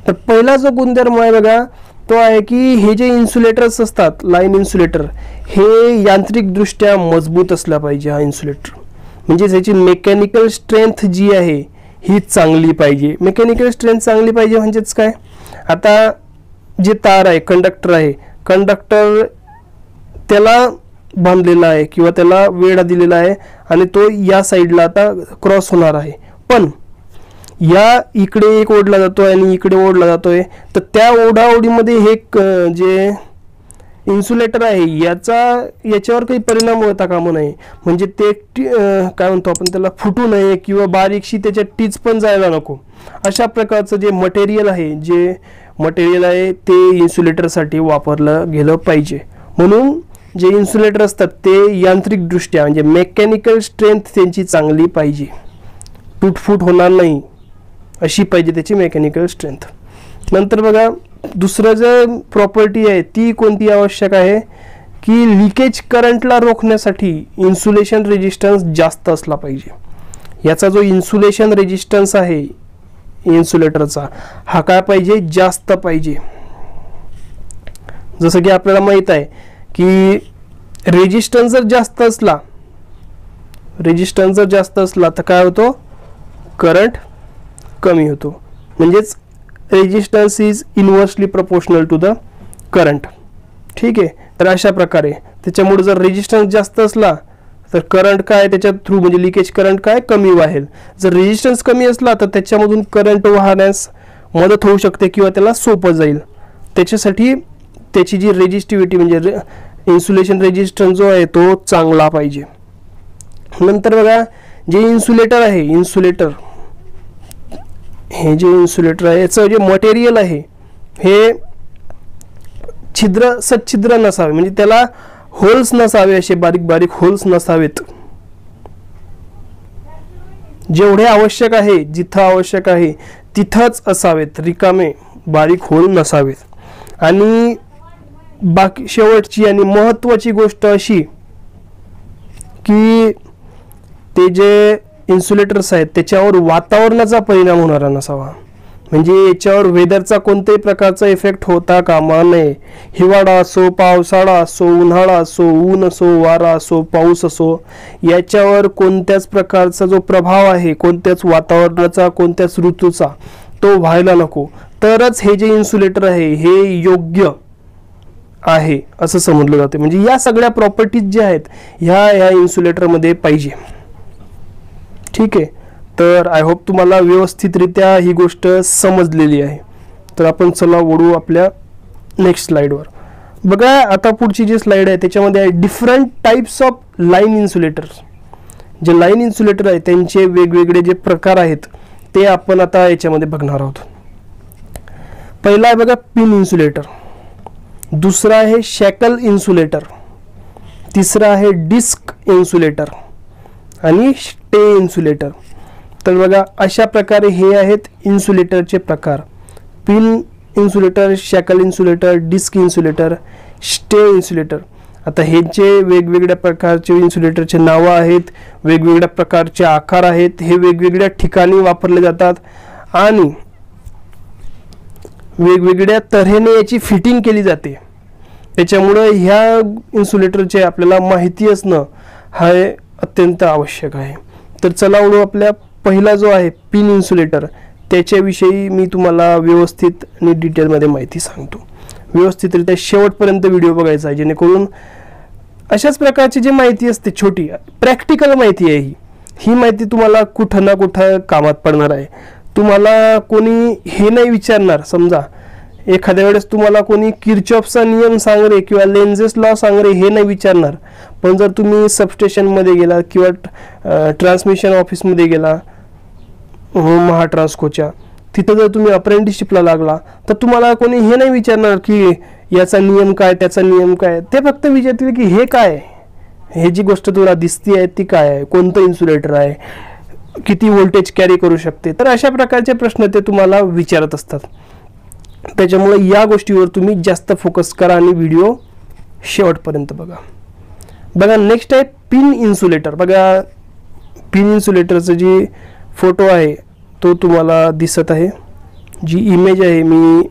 तर पहिला जो गुणधर्म आहे बघा तो आहे की हे जे इन्सुलेटर्स असतात लाईन इन्सुलेटर, हे यांत्रिकदृष्ट्या मजबूत असला पाहिजे. हा इन्सुलेटर म्हणजे त्याची मेकॅनिकल स्ट्रेंथ जी आहे ही चांगली पाहिजे. मेकॅनिकल स्ट्रेंथ चांगली पाहिजे म्हणजेच काय, आता जे तार आहे कंडक्टर आहे, कंडक्टर त्याला बांधलेला आहे किंवा त्याला वेढा दिलेला आहे आणि तो या साईडला आता क्रॉस होणार आहे. पण या इकडे एक ओढला जातोय आणि इकडे ओढला जातोय, तर त्या ओढाओढीमध्ये हे जे इन्सुलेटर आहे याच्यावर काही परिणाम होता कामा नये. म्हणजे ते काय म्हणतो आपण त्याला फुटू नये किंवा बारीकशी त्याच्यात टीच पण जायला नको. अशा प्रकारचं जे मटेरियल आहे ते इन्सुलेटरसाठी वापरलं गेलं पाहिजे. म्हणून जे इन्सुलेटर असतात ते यांत्रिकदृष्ट्या म्हणजे मेकॅनिकल स्ट्रेंथ त्यांची चांगली पाहिजे, तुटफूट होणार नाही अशी पाहिजे त्याची मेकॅनिकल स्ट्रेंथ. नंतर बघा दुसरं जे प्रॉपर्टी आहे ती कोणती आवश्यक आहे की लिकेज करंटला रोखण्यासाठी इन्सुलेशन रेजिस्टन्स जास्त असला पाहिजे. याचा जो इन्सुलेशन रेजिस्टन्स आहे इन्सुलेटरचा हा काय पाहिजे, जास्त पाहिजे. जसं की आपल्याला माहित आहे की रेजिस्टन्स जर जास्त असला तर काय होतो, करंट कमी होतो. म्हणजेच resistance is inversely proportional to the current. ठीक आहे. तर अशा प्रकारे त्याच्यामुळे जर रेजिस्टन्स जास्त असला तर करंट काय त्याच्या थ्रू म्हणजे लिकेज करंट काय कमी वाहेल. जर रेजिस्टन्स कमी असला तर त्याच्यामधून करंट वाहण्यास मदत होऊ शकते किंवा त्याला सोपं जाईल. त्याच्यासाठी त्याची जी रेजिस्टिव्हिटी म्हणजे इन्सुलेशन रेजिस्टन्स जो आहे तो चांगला पाहिजे. नंतर बघा जे इन्सुलेटर आहे हे जे इन्सुलेटर आहे याचं जे मटेरियल आहे हे सच्छिद्र नसावे, म्हणजे त्याला होल्स नसावे, असे बारीक बारीक होल्स नसावेत. जेवढे आवश्यक आहे जिथं आवश्यक आहे तिथंच असावेत, रिकामे बारीक होल नसावेत. आणि बाकी शेवटची आणि महत्त्वाची गोष्ट अशी की ते जे इन्सुलेटर्स आहेत त्याच्यावर वातावरणाचा परिणाम होणारा नसावा. म्हणजे याच्यावर वेदरचा कोणत्याही प्रकारचा इफेक्ट होता कामा नये. हिवाळा असो, पावसाळा असो, उन्हाळा असो, ऊन असो, वारा असो, पाऊस असो, याच्यावर कोणत्याच प्रकारचा जो प्रभाव आहे कोणत्याच वातावरणाचा कोणत्याच ऋतूचा तो व्हायला नको. तरच हे जे इन्सुलेटर आहे हे योग्य आहे असं समजलं जाते. म्हणजे या सगळ्या प्रॉपर्टीज ज्या आहेत ह्या इन्सुलेटरमध्ये पाहिजे. ठीक आहे. तर आय होप तुम्हाला व्यवस्थितरित्या ही गोष्ट समजलेली आहे. तर आपण चला वळू आपल्या नेक्स्ट स्लाइडवर. बघा आता पुढची जी स्लाइड आहे त्याच्यामध्ये आहे different types of line insulators. जे लाईन इन्सुलेटर आहे त्यांचे वेगवेगळे जे प्रकार आहेत ते आपण आता याच्यामध्ये बघणार आहोत. पहिला आहे बघा पिन इन्सुलेटर, दुसरा आहे शॅकल इन्सुलेटर, तिसरा आहे डिस्क इन्सुलेटर आणि स्टे इन्सुलेटर. तर बघा अशा प्रकारे हे आहेत इन्सुलेटरचे प्रकार. Pin insulator, shackle insulator, disc insulator, stay insulator. आता हे जे वेगवेगळ्या प्रकारचे इन्सुलेटरचे नावं आहेत, वेगवेगळ्या प्रकारचे आकार आहेत, हे वेगवेगळ्या ठिकाणी वापरले जातात आणि वेगवेगळ्या तऱ्हेने याची फिटिंग केली जाते. त्याच्यामुळे ह्या इन्सुलेटरचे आपल्याला माहिती असणं हा अत्यंत आवश्यक आहे. तर चला वळू आपल्या पहिला जो आहे पिन इन्सुलेटर, त्याच्याविषयी मी तुम्हाला व्यवस्थित आणि डिटेलमध्ये माहिती सांगतो. व्यवस्थितरित्या शेवटपर्यंत व्हिडिओ बघायचा आहे, जेणेकरून अशाच प्रकारची जी माहिती असते, छोटी प्रॅक्टिकल माहिती आहे, ही माहिती तुम्हाला कुठं ना कुठं कामात पडणार आहे. तुम्हाला कोणी हे नाही विचारणार, समजा एखाद्या वेळेस तुम्हाला कोणी किर्चॉफचा नियम सांग रे किंवा लेन्झेस लॉ सांग रे हे नाही विचारणार, पण जर तुम्ही सबस्टेशनमध्ये गेला किंवा ट्रान्समिशन ऑफिसमध्ये गेला महाट्रान्सकोच्या, तिथं जर तुम्ही अप्रेंटिसशिपला लागला तर तुम्हाला कोणी हे नाही विचारणार की याचा नियम काय, त्याचा नियम काय. ते फक्त विचारतील की हे काय आहे, हे जी गोष्ट तुला दिसती आहे ती काय आहे, कोणतं इन्सुलेटर आहे, किती व्होल्टेज कॅरी करू शकते. तर अशा प्रकारचे प्रश्न ते तुम्हाला विचारत असतात. त्याच्यामुळे या गोष्टीवर तुम्ही जास्त फोकस करा आणि व्हिडिओ शेवटपर्यंत बघा. बघा नेक्स्ट आहे पिन इन्सुलेटर. बघा पिन इन्सुलेटरचं जी फोटो आहे तो तुम्हाला दिसत आहे, जी इमेज आहे मी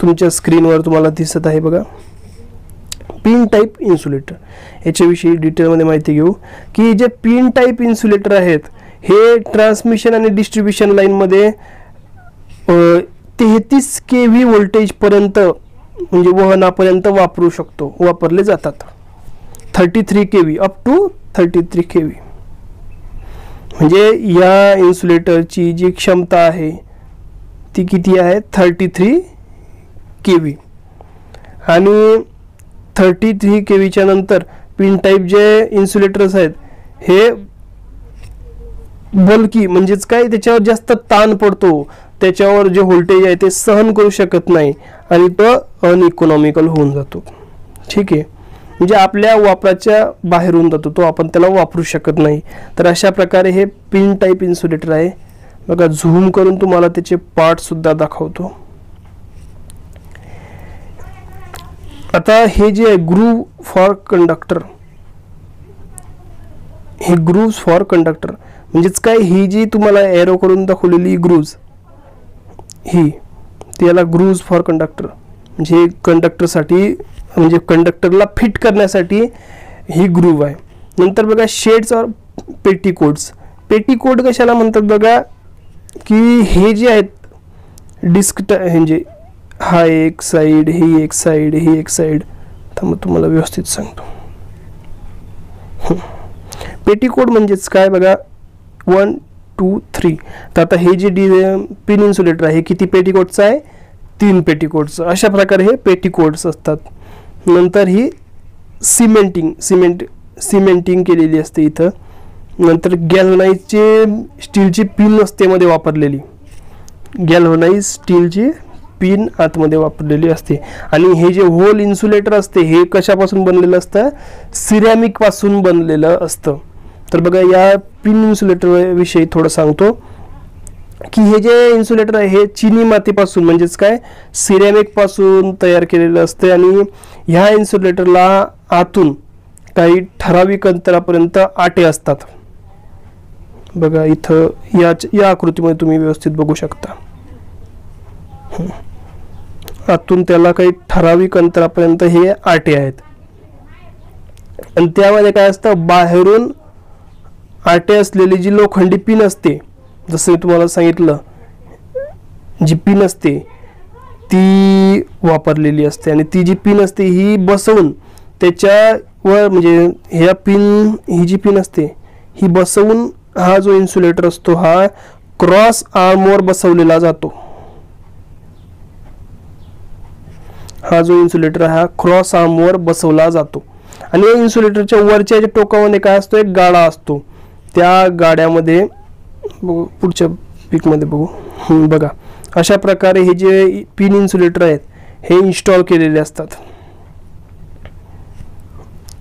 तुमच्या स्क्रीनवर तुम्हाला दिसत आहे. बघा पिन टाईप इन्सुलेटर, याच्याविषयी डिटेलमध्ये माहिती घेऊ की जे पिन टाईप इन्सुलेटर आहेत हे ट्रान्समिशन आणि डिस्ट्रीब्युशन लाईनमध्ये 33 kV व्होल्टेजपर्यंत म्हणजे वहनापर्यंत वापरले जातात. 33 kV अप टू 33 kV म्हणजे या इन्सुलेटरची जी क्षमता आहे ती किती आहे, 33 kV. आणि 33 kVच्या नंतर पिन टाईप जे इन्सुलेटर्स आहेत हे बल्की म्हणजेच काय, त्याच्यावर जास्त ताण पडतो, त्याच्यावर जे व्होल्टेज आहे ते सहन करू शकत नाही आणि तो अनइकॉनॉमिकल होऊन जातो. ठीक आहे, म्हणजे आपल्या वापराच्या बाहेर होऊन जातो, तो आपण त्याला वापरू शकत नाही. तर अशा प्रकारे हे पिन टाईप इन्सुलेटर आहे. बघा झूम करून तुम्हाला त्याचे पार्ट सुद्धा दाखवतो. आता हे जे आहे ग्रूव फॉर कंडक्टर, हे ग्रूव्स फॉर कंडक्टर म्हणजेच काय, ही जी तुम्हाला एरो करून दाखवलेली ग्रूव्ज ही त्याला ग्रूव्स फॉर कंडक्टर म्हणजे कंडक्टरसाठी, म्हणजे कंडक्टरला फिट करण्यासाठी ही ग्रूव्ह आहे. नंतर बघा शेड्स और पेटीकोट्स. पेटीकोट कशाला म्हणतात बघा की हे जे आहेत डिस्क म्हणजे हा एक साईड, ही एक साईड, ही एक साईड. तर मग तुम्हाला व्यवस्थित सांगतो. पेटीकोट म्हणजेच काय बघा 1 2 3. तर आता हे जे पिन इन्सुलेटर आहे किती पेटीकोटचं आहे, 3 पेटीकोटचं. अशा प्रकारे हे पेटीकोट्स असतात. नंतर ही सिमेंटिंग केलेली असते इथं. नंतर गॅल्व्हनाइजचे स्टीलची पिन असते मध्ये वापरलेली, गॅल्व्हनाइज स्टीलची पिन आतमध्ये वापरलेली असते. आणि हे जे होल इन्सुलेटर असते हे कशापासून बनलेलं असतं, सिरॅमिक पासून बनलेलं असतं. तर बघा या पिन इन्सुलेटर विषयी थोडं सांगतो की हे जे इन्सुलेटर आहे हे चिनी मातीपासून म्हणजेच काय सिरॅमिक पासून तयार केलेलं असते. आणि ह्या इन्सुलेटरला आतून काही ठराविक अंतरापर्यंत आटे असतात. बघा इथं या आकृतीमध्ये तुम्ही व्यवस्थित बघू शकता. आतून त्याला काही ठराविक अंतरापर्यंत हे आटे आहेत. आणि त्यामध्ये काय असतं, बाहेरून आटे असलेली जी लोखंडी पिन असते, जसं मी तुम्हाला सांगितलं जी पिन असते ती वापरलेली असते. आणि ती जी पिन असते ही बसवून त्याच्यावर म्हणजे ह्या पिन, ही जी पिन असते ही बसवून हा जो इन्सुलेटर असतो हा क्रॉस आर्मवर बसवलेला जातो. हा जो इन्सुलेटर हा क्रॉस आर्मवर बसवला जातो. आणि या इन्सुलेटरच्या वरच्या टोकामध्ये काय असतो, एक गाडा असतो. त्या गाड्यामध्ये पुढच्या पिकमध्ये बघू. बघा अशा प्रकारे हे जे पिन इन्सुलेटर आहेत हे इन्स्टॉल केलेले असतात.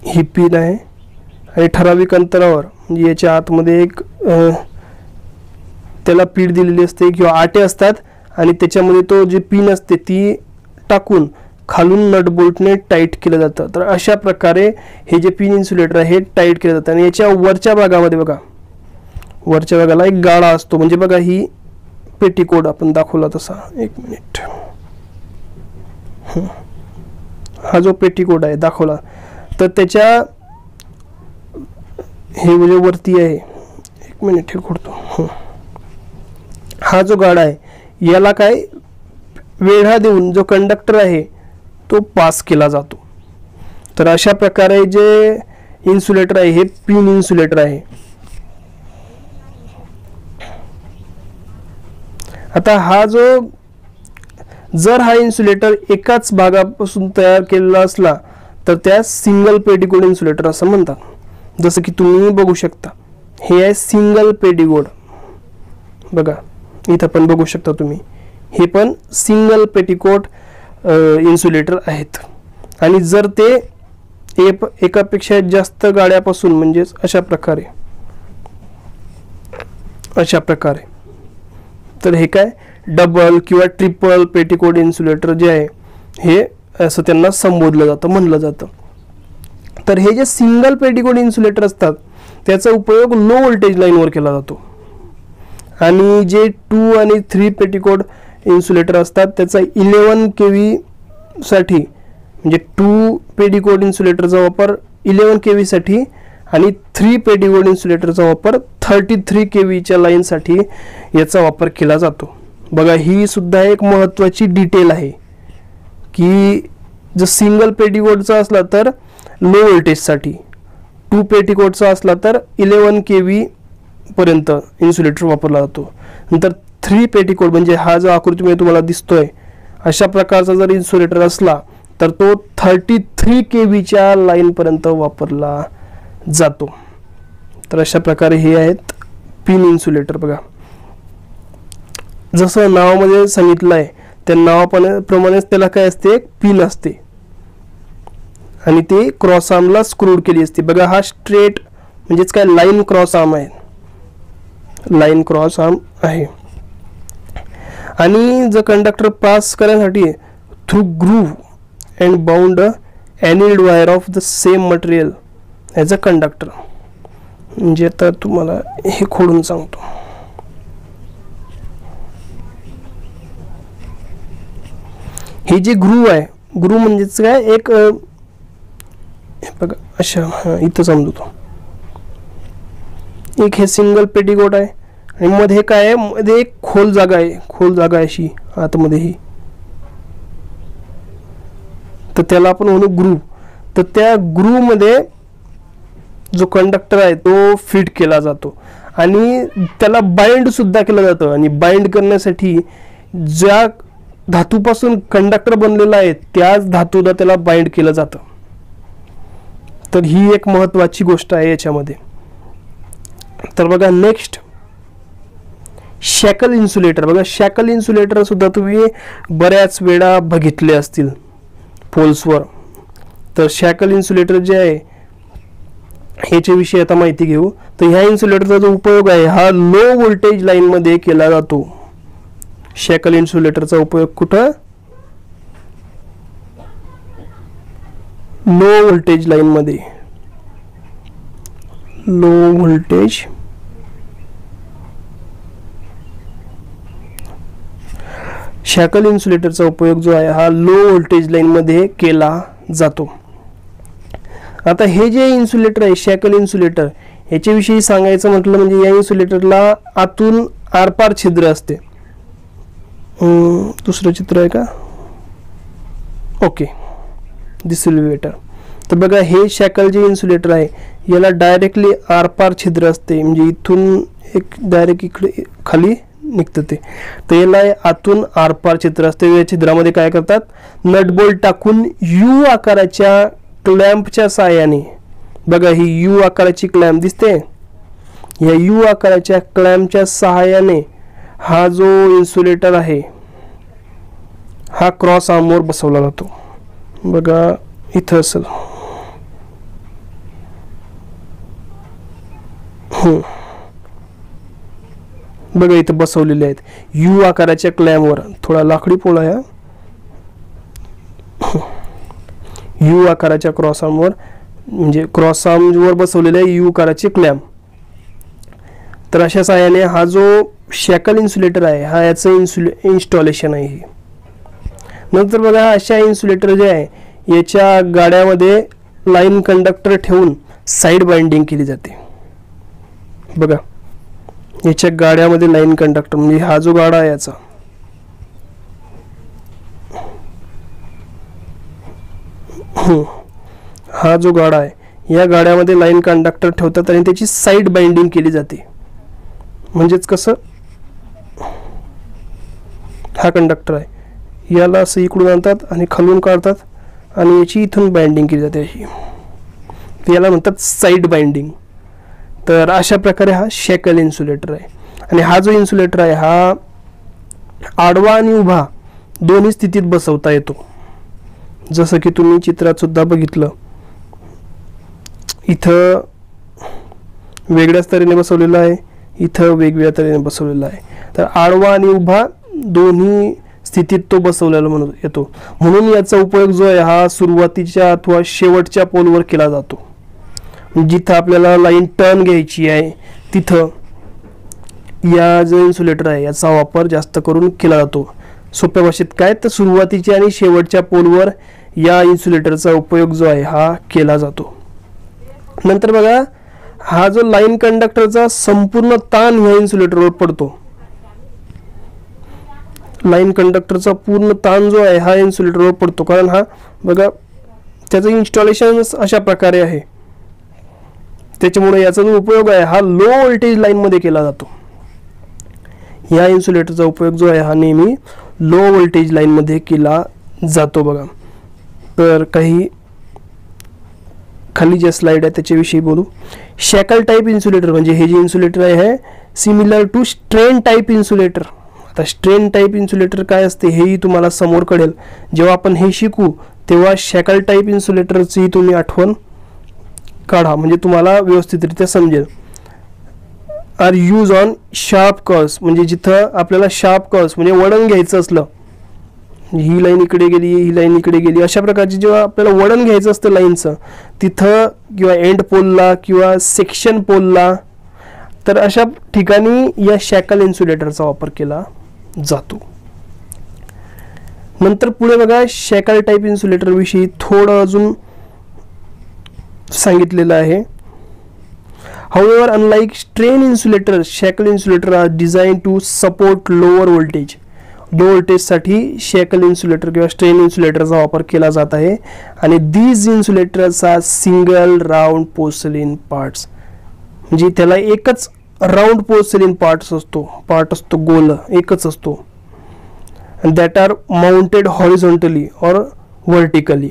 ही पिन आहे आणि ठराविक अंतरावर म्हणजे याच्या आतमध्ये एक त्याला पीठ दिलेली असते किंवा आटे असतात. आणि त्याच्यामध्ये तो जी पिन असते ती टाकून खालून नट बोल्टने टाईट केलं जातं. तर अशा प्रकारे हे जे पिन इन्सुलेटर आहे हे टाईट केलं जातं. आणि याच्या वरच्या भागामध्ये बघा, वरच्या भागाला एक गाडा असतो. म्हणजे बघा ही पेटीकोट आपण दाखवला तसा. एक मिनिट, हा जो पेटीकोट आहे दाखवला, तर त्याच्या हे जे वरती आहे, एक मिनिट हे खोडतो, हा जो गाडा आहे याला काय वेढा देऊन जो कंडक्टर आहे तो पास केला जातो. तर अशा प्रकारे जे इन्सुलेटर आहे हे पिन इन्सुलेटर आहे. आता हा जो जर हा इन्सुलेटर एकाच भागापासून तयार केलेला असला तर त्या सिंगल पेटीकोट इन्सुलेटर असं म्हणतात. जसं की तुम्ही बघू शकता, हे आहे सिंगल पेटीकोट. बघा इथं पण बघू शकता तुम्ही, हे पण सिंगल पेटीकोट इन्सुलेटर आहेत. आणि जर ते एकापेक्षा जास्त गाड्यापासून म्हणजेच अशा प्रकारे तर हे काय डबल किंवा ट्रिपल पेटीकोट इन्सुलेटर जे आहे हे असं त्यांना संबोधलं जातं, म्हणलं जातं. तर हे जे सिंगल पेटीकोट इन्सुलेटर असतात त्याचा उपयोग लो व्होल्टेज लाईनवर केला जातो. आणि जे 2 आणि 3 पेटीकोट इन्सुलेटर असतात त्याचा 11 kV साठी, म्हणजे 2 पेटीकोट इन्सुलेटरचा वापर 11 kV साठी आणि 3 पेटीकोट इन्सुलेटरचा वापर 33 kV च्या लाईनसाठी याचा वापर केला जातो. बघा ही सुद्धा एक महत्त्वाची डिटेल आहे की जर सिंगल पेटीकोटचा असला तर लो व्होल्टेजसाठी, 2 पेटीकोटचा असला तर 11 kV पर्यंत इन्सुलेटर वापरला जातो. नंतर 3 पेटीकोट म्हणजे हा जो आकृतीमध्ये तुम्हाला दिसतोय अशा प्रकारचा जर इन्सुलेटर असला तर तो 33 kV च्या लाईन पर्यंत वापरला जातो. तर अशा प्रकारे हे आहेत पिन इन्सुलेटर. बघा जसं नावामध्ये सांगितलं आहे त्या नावाप्रमाणेच त्याला काय असते, एक पिन असते आणि ते क्रॉस आर्मला स्क्रूड केली असते. बघा हा स्ट्रेट म्हणजेच काय लाईन क्रॉस आर्म आहे, लाईन क्रॉस आर्म आहे. आणि जर कंडक्टर पास करण्यासाठी through groove and bound annealed wire of the same material as a conductor. म्हणजे आता तुम्हाला हे खोडून सांगतो. हे जे ग्रूव्ह आहे, ग्रूव्ह म्हणजेच काय एक बघा अशा इथं समजतो, एक हे सिंगल पेटीकोट आहे आणि मध्ये काय आहे, मध्ये एक खोल जागा आहे अशी आतमध्ये ही, तर त्याला आपण म्हणू ग्रूव्ह. तर त्या ग्रूव्ह मध्ये जो कंडक्टर आहे तो फिट केला जातो आणि त्याला बाइंड सुद्धा केलं जातं. आणि बाइंड करण्यासाठी ज्या धातूपासून कंडक्टर बनलेला आहे त्याच धातूला त्याला बाइंड केलं जातं. तर ही एक महत्त्वाची गोष्ट आहे याच्यामध्ये. तर बघा नेक्स्ट शॅकल इन्सुलेटर. बघा शॅकल इन्सुलेटर सुद्धा तुम्ही बऱ्याच वेळा बघितले असतील पोल्सवर. तर शॅकल इन्सुलेटर जे आहे ह्याच्याविषयी आता माहिती घेऊ. तर ह्या इन्सुलेटरचा जो उपयोग आहे हा लो व्होल्टेज लाईन मध्ये केला जातो. शॅकल इन्सुलेटरचा उपयोग कुठं, लो व्होल्टेज लाईन मध्ये, लो व्होल्टेज शॅकल इन्सुलेटरचा उपयोग जो आहे हा लो व्होल्टेज लाईन मध्ये केला जातो. आता हे जे इन्सुलेटर आहे शॅकल इन्सुलेटर ह्याच्याविषयी सांगायचं म्हटलं म्हणजे या इन्सुलेटरला आतून आरपार छिद्र असते. दुसरं चित्र आहे का, ओके डिसिल्युएटर. तर बघा हे शॅकल जे इन्सुलेटर आहे याला डायरेक्टली आरपार छिद्र असते, म्हणजे इथून एक डायरेक्ट इकडे खाली निघतं ते. तर याला आतून आरपार छिद्र असते. या छिद्रामध्ये काय करतात, नट बोल्ट टाकून यू आकाराच्या क्लॅम्पच्या साहाय्याने, बघा ही यू आकाराची क्लॅम्प दिसते, या यू आकाराच्या क्लॅम्पच्या सहाय्याने हा जो इन्सुलेटर आहे हा क्रॉस आर्मवर बसवला जातो. बघा इथं असेल, बघा इथं बसवलेले आहेत यू आकाराच्या क्लॅम्पवर. थोडा लाकडी पोळा आहे, यू आकाराच्या क्रॉस आर्मवर, म्हणजे क्रॉस आर्मवर बसवलेले आहे यू आकाराचे क्लॅम्प. तर अशा साहाय्याने हा जो शॅकल इन्सुलेटर आहे हा याचं इन्स्टॉलेशन आहे. नंतर बघा अशा इन्सुलेटर जे आहे याच्या गाड्यामध्ये लाईन कंडक्टर ठेवून साईड बाइंडिंग केली जाते. बघा, याच्या गाड्यामध्ये लाईन कंडक्टर म्हणजे हा जो गाडा आहे याचा, हा जो गाडा आहे या गाड्यामध्ये लाईन कंडक्टर ठेवतात आणि त्याची साईड बाइंडिंग केली जाते. म्हणजेच कसं, हा कंडक्टर आहे याला असं इकडून आणतात आणि खालून काढतात आणि याची इथून बाइंडिंग केली जाते अशी, याला म्हणतात साईड बाइंडिंग. तर अशा प्रकारे हा शॅकल इन्सुलेटर आहे. आणि हा जो इन्सुलेटर आहे हा आडवा आणि उभा दोन्ही स्थितीत बसवता येतो. जसं की तुम्ही चित्रात सुद्धा बघितलं, इथं वेगळ्याच तऱ्हेने बसवलेलं आहे, इथं वेगवेगळ्या तऱ्हेने बसवलेलं आहे. तर आडवा आणि उभा दोन्ही स्थितीत तो बसवलेला म्हणून येतो. म्हणून याचा उपयोग जो आहे हा सुरुवातीच्या अथवा शेवटच्या पोलवर केला जातो. जिथं आपल्याला लाईन टर्न घ्यायची आहे तिथं या जो इन्सुलेटर आहे याचा वापर जास्त करून केला जातो. सोप्या भाषेत काय, तर सुरुवातीच्या आणि शेवटच्या पोलवर या इन्सुलेटरचा उपयोग जो आहे हा केला जातो. नंतर बघा, हा जो लाईन कंडक्टरचा संपूर्ण ताण ह्या इन्सुलेटरवर पडतो. लाईन कंडक्टरचा पूर्ण ताण जो आहे हा इन्सुलेटरवर पडतो, कारण हा बघा त्याचं इन्स्टॉलेशन अशा प्रकारे आहे. त्याच्यामुळे याचा जो उपयोग आहे हा लो व्होल्टेज लाईन मध्ये केला जातो. या इन्सुलेटरचा उपयोग जो आहे हा नेहमी लो व्होल्टेज लाईन मध्ये केला जातो. बघा, तर काही खाली जे स्लाइड आहे त्याच्याविषयी बोलू. शॅकल टाइप इन्सुलेटर म्हणजे हे जे इन्सुलेटर आहे similar to strain type insulator. आता स्ट्रेन टाइप इन्सुलेटर काय असते हेही तुम्हाला समोर कळेल. जेव्हा आपण हे शिकू तेव्हा शॅकल टाइप इन्सुलेटरची तुम्ही आठवण काढा, म्हणजे तुम्हाला व्यवस्थितरित्या समजेल. Are use on sharp curves, म्हणजे जिथं आपल्याला शार्प कर्व्स म्हणजे वळण घ्यायचं असलं, ही लाईन इकडे गेली, ही लाईन इकडे गेली, अशा प्रकारची जेव्हा आपल्याला वळण घ्यायचं असतं लाईनचं तिथं, किंवा एंड पोलला किंवा सेक्शन पोलला, तर अशा ठिकाणी या शॅकल इन्सुलेटरचा वापर केला जातो. नंतर पुढे बघा, शॅकल टाइप इन्सुलेटर विषयी थोडं अजून सांगितलेलं आहे. However, unlike strain insulators, shackle insulators are designed to support lower voltage. Low voltage साठी शॅकल इन्सुलेटर किंवा स्ट्रेन इन्सुलेटरचा वापर केला जात आहे. आणि these insulators are single round porcelain parts, म्हणजे त्याला एकच राऊंड पोर्सेलिन पार्ट असतो गोल एकच असतो. that are mounted horizontally or vertically.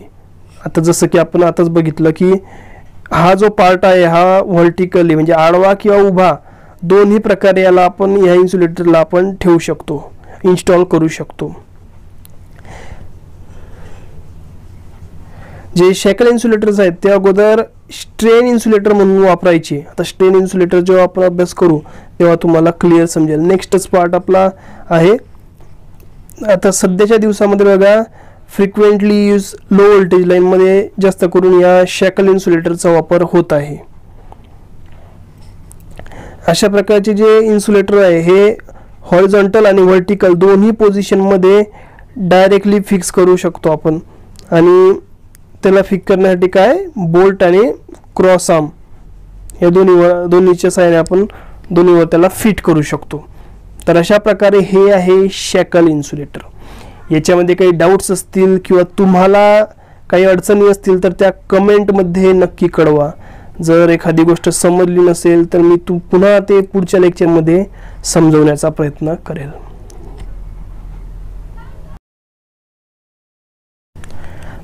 आता जसं की आपण आताच बघितलं की हा जो पार्ट आहे हा व्हर्टिकली म्हणजे आडवा किंवा उभा दोन्ही प्रकारे याला आपण या इन्सुलेटरला आपण ठेवू शकतो, इन्स्टॉल करू शकतो. जे शॅकल इन्सुलेटर्स आहेत ते अगोदर स्ट्रेन इन्सुलेटर म्हणून वापरायचे. आता स्ट्रेन इन्सुलेटर जेव्हा आपण अभ्यास करू तेव्हा तुम्हाला क्लिअर समजेल. नेक्स्टच पार्ट आपला आहे. आता सध्याच्या दिवसामध्ये बघा, frequently use low voltage line मध्ये जास्त करून या शॅकल इन्सुलेटरचा वापर होत आहे. अशा प्रकारचे जे इन्सुलेटर आहे हे हॉरिझॉन्टल आणि व्हर्टिकल दोन्ही पोझिशन मध्ये डायरेक्टली फिक्स करू शकतो आपण. आणि त्याला फिक्स करण्यासाठी काय, बोल्ट आणि क्रॉस आर्म या दोन्हीच्या साहाय्याने आपण दोन्हीवर त्याला फिट करू शकतो. तर अशा प्रकारे हे आहे शॅकल इन्सुलेटर. याच्यामध्ये काही डाऊट्स असतील किंवा तुम्हाला काही अडचणी असतील तर त्या कमेंटमध्ये नक्की कळवा. जर एखादी गोष्ट समजली नसेल तर मी पुन्हा ते पुढच्या लेक्चरमध्ये समजवण्याचा प्रयत्न करेल.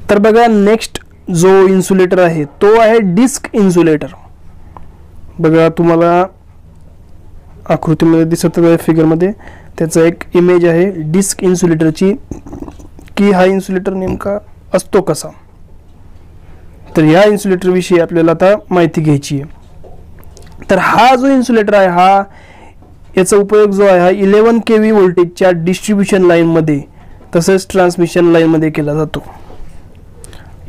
तर बघा, नेक्स्ट जो इन्सुलेटर आहे तो आहे डिस्क इन्सुलेटर. बघा, तुम्हाला आकृतीमध्ये दिसत आहे फिगरमध्ये त्याचा एक इमेज आहे डिस्क इन्सुलेटरची, की हा इन्सुलेटर नेमका असतो कसा. तर या इन्सुलेटर विषयी आपल्याला आता माहिती घ्यायची आहे. तर हा जो इन्सुलेटर आहे हा याचा उपयोग जो आहे हा 11 kV व्होल्टेजच्या डिस्ट्रीब्युशन लाईन मध्ये तसेच ट्रान्समिशन लाईन मध्ये केला जातो.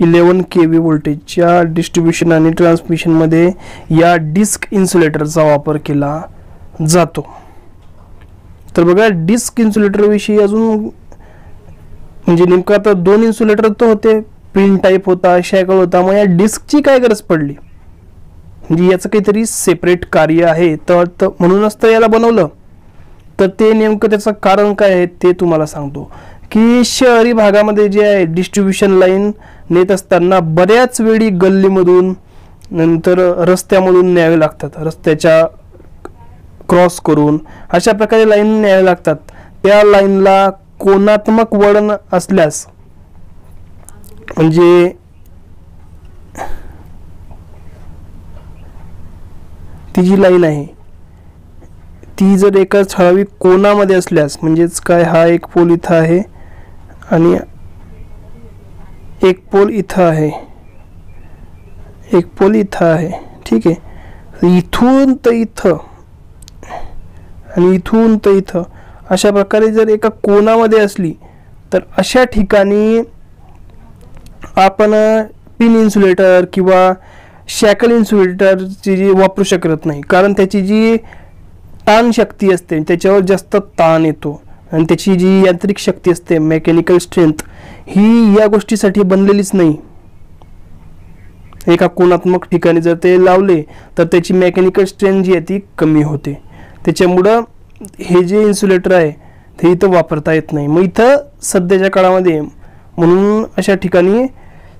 11 kV व्होल्टेजच्या डिस्ट्रीब्युशन आणि ट्रान्समिशन मध्ये या डिस्क इन्सुलेटरचा वापर केला जातो. तर बघा, डिस्क इन्सुलेटर विषयी अजून म्हणजे नेमका आता दोन इन्सुलेटर तर होते पिन टाईप होता, शॅकल होता, मग या डिस्कची काय गरज पडली? म्हणजे याचं काहीतरी सेपरेट कार्य आहे, तर म्हणूनच तर याला बनवलं. तर ते नेमकं त्याचं कारण काय आहे ते तुम्हाला सांगतो की शहरी भागामध्ये जे आहे डिस्ट्रीब्युशन लाईन नेत असताना बऱ्याच वेळी गल्लीमधून नंतर रस्त्यामधून न्यावे लागतात, रस्त्याच्या क्रॉस करून अशा प्रकारे लाईन न्यावे लागतात. त्या लाईनला कोनात्मक वळण असल्यास, म्हणजे ती जी लाईन आहे ती जर एका ठराविक कोनामध्ये असल्यास, म्हणजेच काय, हा एक पोल इथं आहे आणि एक पोल इथं आहे, एक पोल इथं आहे, ठीक आहे. इथून तर इथं आणि इथून तर इथं अशा प्रकारे जर एका कोनामध्ये असली तर अशा ठिकाणी आपण पिन इन्सुलेटर किंवा शॅकल इन्सुलेटरची जी वापरू शकत नाही, कारण त्याची जी ताण शक्ती असते त्याच्यावर जास्त ताण येतो आणि त्याची जी यांत्रिक शक्ती असते, मेकॅनिकल स्ट्रेंथ, ही या गोष्टीसाठी बनलेलीच नाही. एका कोनात्मक ठिकाणी जर ते लावले तर त्याची मेकॅनिकल स्ट्रेंथ जी आहे ती कमी होते. त्याच्यामुळं हे जे इन्सुलेटर आहे ते इथं वापरता येत नाही. मग इथं सध्याच्या काळामध्ये म्हणून अशा ठिकाणी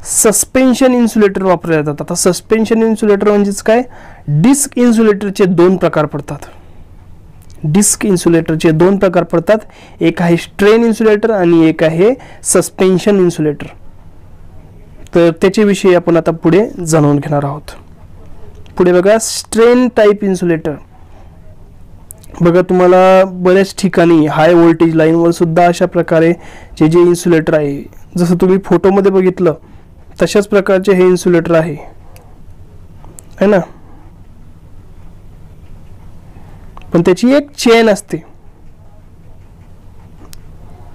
सस्पेन्शन इन्सुलेटर वापरले जातात. आता सस्पेन्शन इन्सुलेटर म्हणजेच काय, डिस्क इन्सुलेटरचे दोन प्रकार पडतात. डिस्क इन्सुलेटरचे दोन प्रकार पडतात, एक आहे स्ट्रेन इन्सुलेटर आणि एक आहे सस्पेन्शन इन्सुलेटर. तर त्याच्याविषयी आपण आता पुढे जाणून घेणार आहोत. पुढे बघा, स्ट्रेन टाईप इन्सुलेटर. बघा, तुम्हाला बऱ्याच ठिकाणी हाय व्होल्टेज लाईनवर सुद्धा अशा प्रकारे जे इन्सुलेटर आहे, जसं तुम्ही फोटोमध्ये बघितलं तशाच प्रकारचे हे इन्सुलेटर आहे ना, पण त्याची एक चेन असते.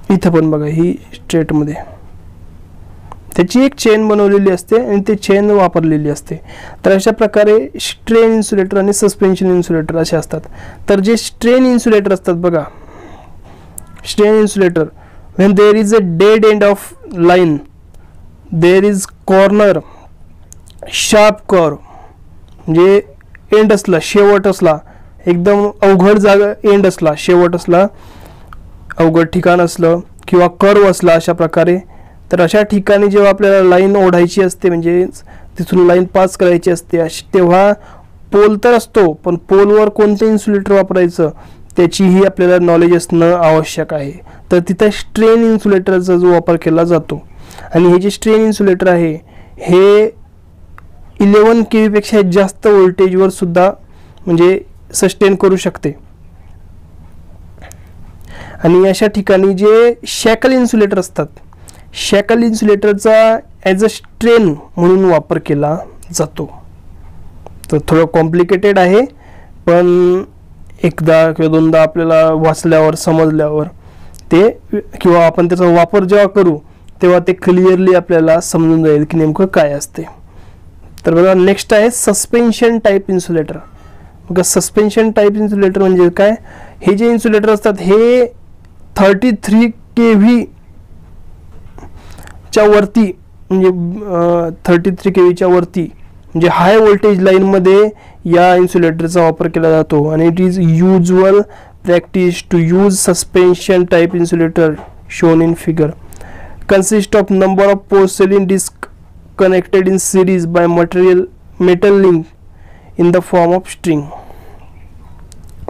इथं पण बघा, ही स्ट्रेट मध्ये त्याची एक चेन बनवलेली असते आणि ते चेन वापरलेली असते. तर अशा प्रकारे स्ट्रेन इन्सुलेटर आणि सस्पेन्शन इन्सुलेटर असे असतात. तर जे स्ट्रेन इन्सुलेटर असतात बघा, strain insulator, when there is a dead end of line, there is corner, sharp curve, म्हणजे एंड असला, शेवट असला, एकदम अवघड जागा एंड असला, शेवट असला, अवघड ठिकाण असलं किंवा कर्व असला अशा प्रकारे, तर अशा ठिकाणी जेव्हा आपल्याला लाईन ओढायची असते, म्हणजे तिथून लाईन पास करायची असते, तेव्हा पोल तर असतो, पण पोलवर कोणतं इन्सुलेटर वापरायचं त्याचीही आपल्याला नॉलेज असणं आवश्यक आहे. तर तिथे स्ट्रेन इन्सुलेटरचा जो वापर केला जातो. आणि हे जे स्ट्रेन इन्सुलेटर आहे हे 11 kV पेक्षा जास्त व्होल्टेजवर सुद्धा म्हणजे सस्टेन करू शकते. आणि अशा ठिकाणी जे शॅकल इन्सुलेटर असतात, शॅकल इन्सुलेटरचा ॲज अ स्ट्रेन म्हणून वापर केला जातो. तर थोडं कॉम्प्लिकेटेड आहे, पण एकदा किंवा दोनदा आपल्याला वाचल्यावर समजल्यावर ते, किंवा आपण त्याचा वापर जेव्हा करू तेव्हा ते क्लिअरली आपल्याला समजून जाईल की नेमकं काय असते. तर बघा, नेक्स्ट आहे सस्पेन्शन टाईप इन्सुलेटर. बघा, सस्पेन्शन टाईप इन्सुलेटर म्हणजे काय, हे जे इन्सुलेटर असतात हे 33 kV च्या वरती, म्हणजे 33 kV च्या वरती, म्हणजे हाय व्होल्टेज लाईनमध्ये या इन्सुलेटरचा वापर केला जातो. आणि it is usual practice to use suspension type insulator shown in figure. Consist of number of porcelain disc connected in series by metal link in the form of string.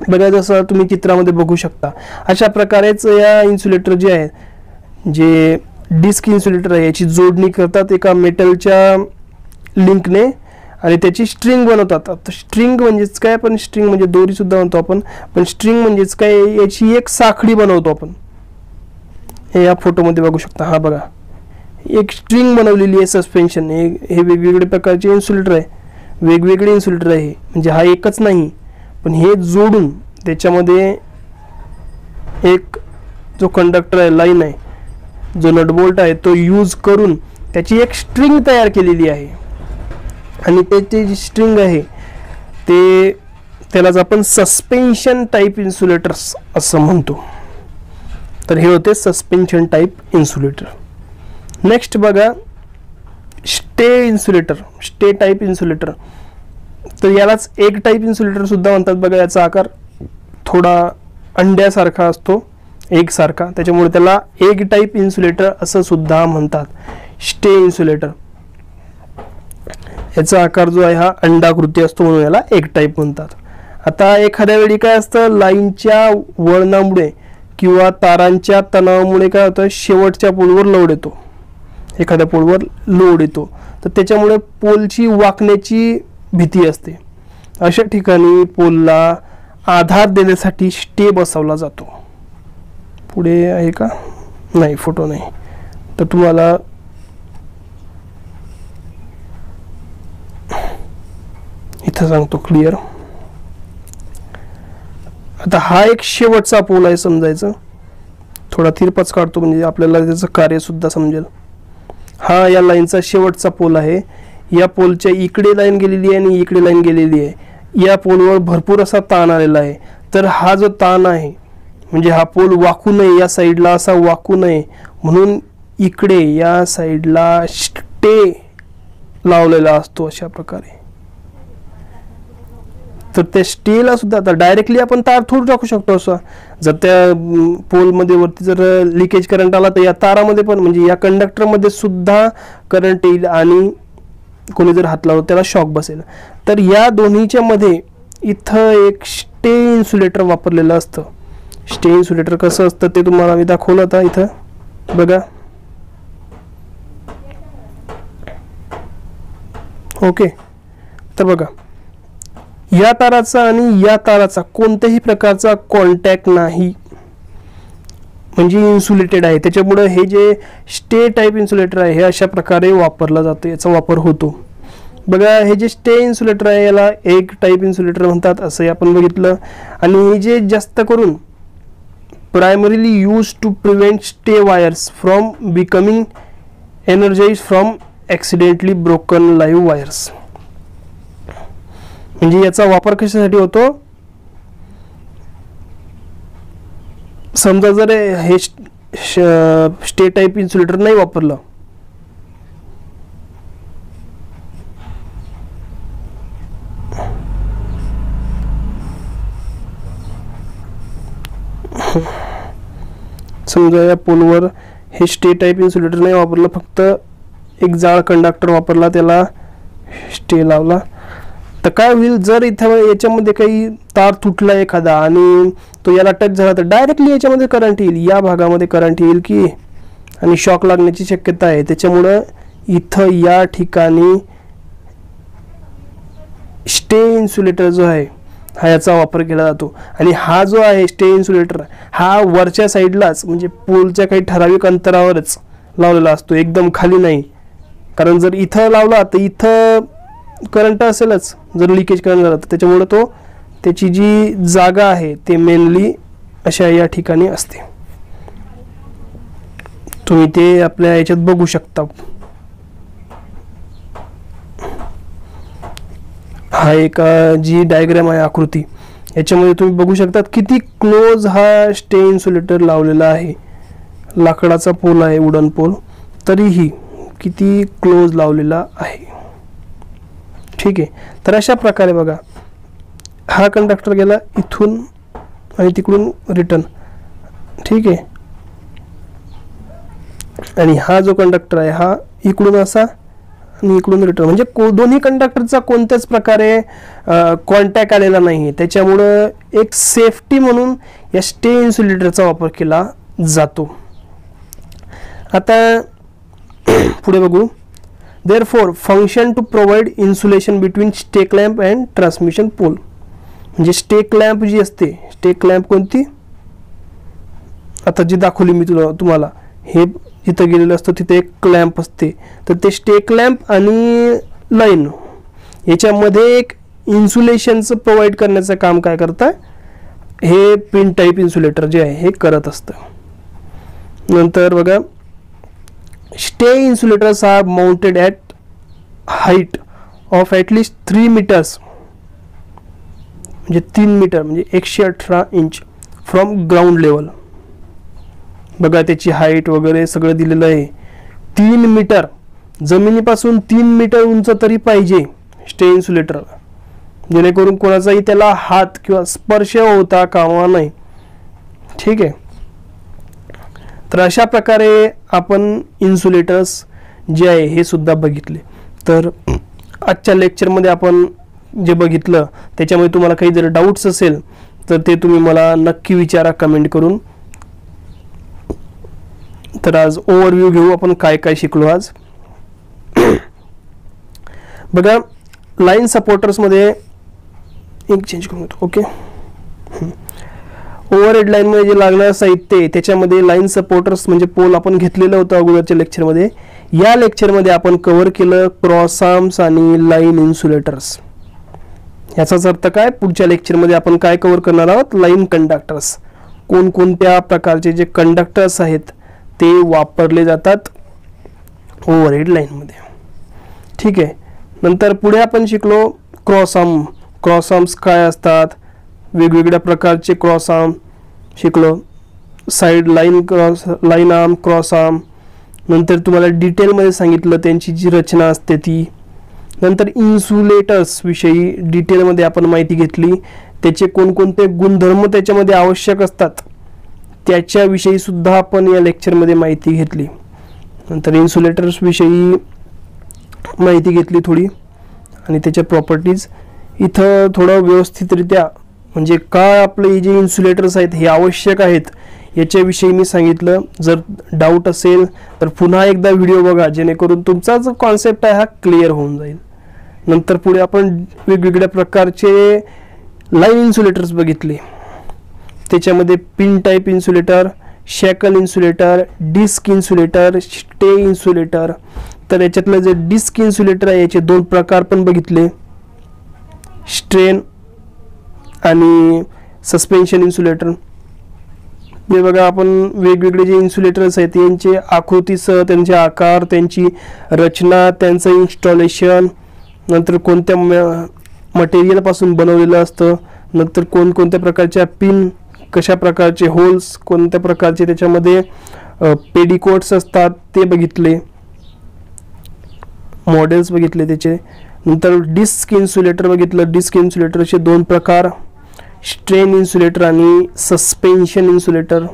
बघा, जसं तुम्ही चित्रामध्ये बघू शकता अशा प्रकारेच या इन्सुलेटर जे आहे, जे डिस्क इन्सुलेटर आहे, याची जोडणी करतात एका मेटलच्या लिंकने आणि त्याची स्ट्रिंग बनवतात. आता स्ट्रिंग म्हणजेच काय, पण स्ट्रिंग म्हणजे दोरी सुद्धा म्हणतो आपण, पण स्ट्रिंग म्हणजेच काय, याची एक साखळी बनवतो आपण. हे या फोटोमध्ये बघू शकता. हा बघा, एक स्ट्रिंग बनवलेली आहे सस्पेन्शन. हे वेगवेगळे प्रकारचे इन्सुलेटर आहे, वेगवेगळे इन्सुलेटर आहे, म्हणजे हा एकच नाही, पण हे जोडून त्याच्यामध्ये एक जो कंडक्टर आहे, लाईन आहे, जो नटबोल्ट आहे, तो यूज करून त्याची एक स्ट्रिंग तयार केलेली आहे. आणि त्याची जी स्ट्रिंग आहे त्यालाच आपण सस्पेन्शन टाईप इन्सुलेटर्स असं म्हणतो. तर हे होते सस्पेन्शन टाईप इन्सुलेटर. नेक्स्ट बघा, स्टे टाईप इन्सुलेटर. तर यालाच एग टाईप इन्सुलेटर सुद्धा म्हणतात. बघा याचा आकार थोडा अंड्यासारखा असतो, एग सारखा, त्याच्यामुळे त्याला एग टाईप इन्सुलेटर असं सुद्धा म्हणतात. स्टे इन्सुलेटर याचा आकार जो आहे हा अंडाकृती असतो, म्हणून याला एग टाईप म्हणतात. आता एखाद्या वेळी काय असतं, लाईनच्या वळणामुळे किंवा तारांच्या तणावामुळे काय होतं, शेवटच्या पोलवर लोड येतो, एखाद्या पोलवर लोड येतो, तर त्याच्यामुळे पोलची वाकण्याची भीती असते. अशा ठिकाणी पोलला आधार देण्यासाठी स्टे बसवला जातो. पुढे आहे का, नाही फोटो नाही, तर तुम्हाला इथं सांगतो क्लिअर. आता हा एक शेवटचा पोल आहे समजायचं, थोडा तिरपाच काढतो म्हणजे आपल्याला त्याचं कार्य सुद्धा समजेल. हा या लाईनचा शेवटचा पोल आहे. या पोलच्या इकडे लाईन गेलेली आहे आणि इकडे लाईन गेलेली आहे. या पोलवर भरपूर असा ताण आलेला आहे. तर हा जो ताण आहे म्हणजे हा पोल वाकू नये, या साईडला असा वाकू नये म्हणून इकडे या साईडला स्टे लावलेला असतो अशा प्रकारे. तर त्या स्टेला सुद्धा आता डायरेक्टली आपण तार थोडं टाकू शकतो. असं जर त्या पोलमध्ये वरती जर लिकेज करंट आला तर या तारामध्ये पण म्हणजे या कंडक्टरमध्ये सुद्धा करंट येईल आणि कोणी जर हात लावला त्याला शॉक बसेल. तर या दोन्हीच्या मध्ये इथं एक स्टे इन्सुलेटर वापरलेलं असतं. स्टे इन्सुलेटर कसं असतं ते तुम्हाला मी दाखवलं आता इथं बघा. ओके, तर बघा या ताराचा आणि या ताराचा कोणत्याही प्रकारचा कॉन्टॅक्ट नाही, म्हणजे इन्सुलेटेड आहे. त्याच्यामुळे हे जे स्टे टाईप इन्सुलेटर आहे हे अशा प्रकारे वापरला जातो, याचा वापर होतो. बघा हे जे स्टे इन्सुलेटर आहे याला एग टाईप इन्सुलेटर म्हणतात असं आपण बघितलं. आणि हे जे जास्त करून primarily use to prevent stay wires from becoming energise from accidentally broken live wires. म्हणजे याचा वापर कशासाठी होतो, समजा जर हे स्टे टाईप इन्सुलेटर नाही वापरलं समजा या पोलवर हे स्टे टाईप इन्सुलेटर नाही वापरलं, फक्त एक जाड कंडक्टर वापरला, त्याला स्टे लावला, तर काय होईल जर इथं याच्यामध्ये काही तार तुटला एखादा आणि तो याला टच झाला तर डायरेक्टली याच्यामध्ये करंट येईल, या भागामध्ये करंट येईल की आणि शॉक लागण्याची शक्यता आहे. त्याच्यामुळं इथं या ठिकाणी स्टे इन्सुलेटर जो आहे हा याचा वापर केला जातो. आणि हा जो आहे स्टे इन्सुलेटर हा वरच्या साईडलाच म्हणजे पोलच्या काही ठराविक अंतरावरच लावलेला असतो, एकदम खाली नाही. कारण जर इथं लावला तर इथं करंट असेलच जर लिकेज करंट झाला तर, त्याच्यामुळे तो त्याची जी जागा आहे ते मेनली अशा या ठिकाणी असते. तुम्ही ते आपल्या याच्यात बघू शकता. हा एक जी डायग्राम आहे आकृती, याच्यामध्ये तुम्ही बघू शकता किती क्लोज हा स्टे इन्सुलेटर लावलेला आहे. लाकडाचा पोल आहे, वुडन पोल, तरीही किती क्लोज लावलेला आहे. ठीक आहे, तर अशा प्रकारे बघा हा कंडक्टर गेला इथून आणि तिकडून रिटर्न. ठीक आहे, आणि हा जो कंडक्टर आहे हा इकडून असा आणि इकडून रिटर्न, म्हणजे दोन्ही कंडक्टरचा कोणत्याच प्रकारे कॉन्टॅक्ट आलेला नाही. त्याच्यामुळं एक सेफ्टी म्हणून या स्टे इन्सुलेटरचा वापर केला जातो. आता पुढे बघू. Therefore, function to provide insulation between stay clamp and transmission pole. म्हणजे स्टे क्लॅम्प जी असते, स्टे क्लॅम्प कोणती आता जी दाखवली मी तुम्हाला, हे जिथं गेलेलं असतं तिथे एक क्लॅम्प असते. तर ते स्टे क्लॅम्प आणि लाईन याच्यामध्ये एक इन्सुलेशनचं प्रोव्हाइड करण्याचं काम काय करतं, हे पिन टाईप इन्सुलेटर जे आहे हे करत असतं. नंतर बघा stay insulators are mounted at height of at least 3 meters, म्हणजे 3 मीटर म्हणजे 118 इंच फ्रॉम ग्राउंड लेवल. बघा त्याची हाईट वगैरे सगळं दिलेलं आहे, 3 मीटर जमिनीपासून 3 मीटर उंच तरी पाहिजे स्टे इन्सुलेटर, जेणेकरून कोणाचाही त्याला हात किंवा स्पर्श होता कामा नये. ठीक आहे. तर अशा प्रकारे आपण इन्सुलेटर्स जे आहे हे सुद्धा बघितले. तर आजच्या लेक्चरमध्ये आपण जे बघितलं त्याच्यामध्ये तुम्हाला काही जर डाऊट्स असेल तर ते तुम्ही मला नक्की विचारा कमेंट करून. तर आज ओव्हरव्ह्यू घेऊ आपण काय काय शिकलो आज. बघा, लाईन सपोर्टर्समध्ये एक चेंज करून घेतो. ओके. ओव्हरहेड लाईन मध्ये जे लागणारं साहित्य आहे त्याच्यामध्ये लाईन सपोर्टर्स म्हणजे पोल आपण घेतलेलं होतं अगोदरच्या लेक्चरमध्ये. या लेक्चरमध्ये आपण कव्हर केलं क्रॉस आर्म्स आणि लाईन इन्सुलेटर्स. याचाच अर्थ काय, पुढच्या लेक्चरमध्ये आपण काय कव्हर करणार आहोत, लाईन कंडक्टर्स. कोणकोणत्या प्रकारचे जे कंडक्टर्स आहेत ते वापरले जातात ओव्हरहेड लाईनमध्ये. ठीक आहे. नंतर पुढे आपण शिकलो क्रॉस आर्म. क्रॉस आर्म्स काय असतात, वेगवेगळ्या प्रकारचे क्रॉस आर्म शिकलो. Side line cross, line arm, cross arm. नंतर तुम्हाला डिटेलमध्ये सांगितलं त्यांची जी रचना असते ती. नंतर इन्सुलेटर्स विषयी डिटेलमध्ये आपण माहिती घेतली, त्याचे कोणकोणते गुणधर्म त्याच्यामध्ये आवश्यक असतात त्याच्याविषयी सुद्धा आपण या लेक्चरमध्ये माहिती घेतली. नंतर इन्सुलेटर्स विषयी माहिती घेतली थोडी आणि त्याच्या प्रॉपर्टीज. इथं थोडं व्यवस्थितरित्या म्हणजे काय आपले जे इन्सुलेटर्स आहेत हे आवश्यक आहेत याच्याविषयी मी सांगितलं. जर डाऊट असेल तर पुन्हा एकदा व्हिडिओ बघा, जेणेकरून तुमचा जो कॉन्सेप्ट आहे हा क्लिअर होऊन जाईल. नंतर पुढे आपण वेगवेगळ्या प्रकारचे लाईन इन्सुलेटर्स बघितले. त्याच्यामध्ये pin type insulator, shackle insulator, disc insulator, stay insulator. तर याच्यातलं जे डिस्क इन्सुलेटर आहे याचे 2 प्रकार पण बघितले, स्ट्रेन आणि सस्पेन्शन इन्सुलेटर. हे बघा, आपण वेगवेगळे जे इन्सुलेटर्स आहेत यांचे आकृतीसह त्यांचे आकार, त्यांची रचना, त्यांचं इन्स्टॉलेशन, नंतर कोणत्या मटेरियल पासून बनवलेलं असतं, नंतर कोणकोणत्या प्रकारच्या पिन, कशा प्रकारचे होल्स, कोणत्या प्रकारचे त्याच्यामध्ये पेडिकोट्स असतात ते बघितले, मॉडेल्स बघितले त्याचे. नंतर डिस्क इन्सुलेटर बघितलं. डिस्क इन्सुलेटरचे 2 प्रकार, स्ट्रेन इन्सुलेटर आणि सस्पेन्शन इन्सुलेटर.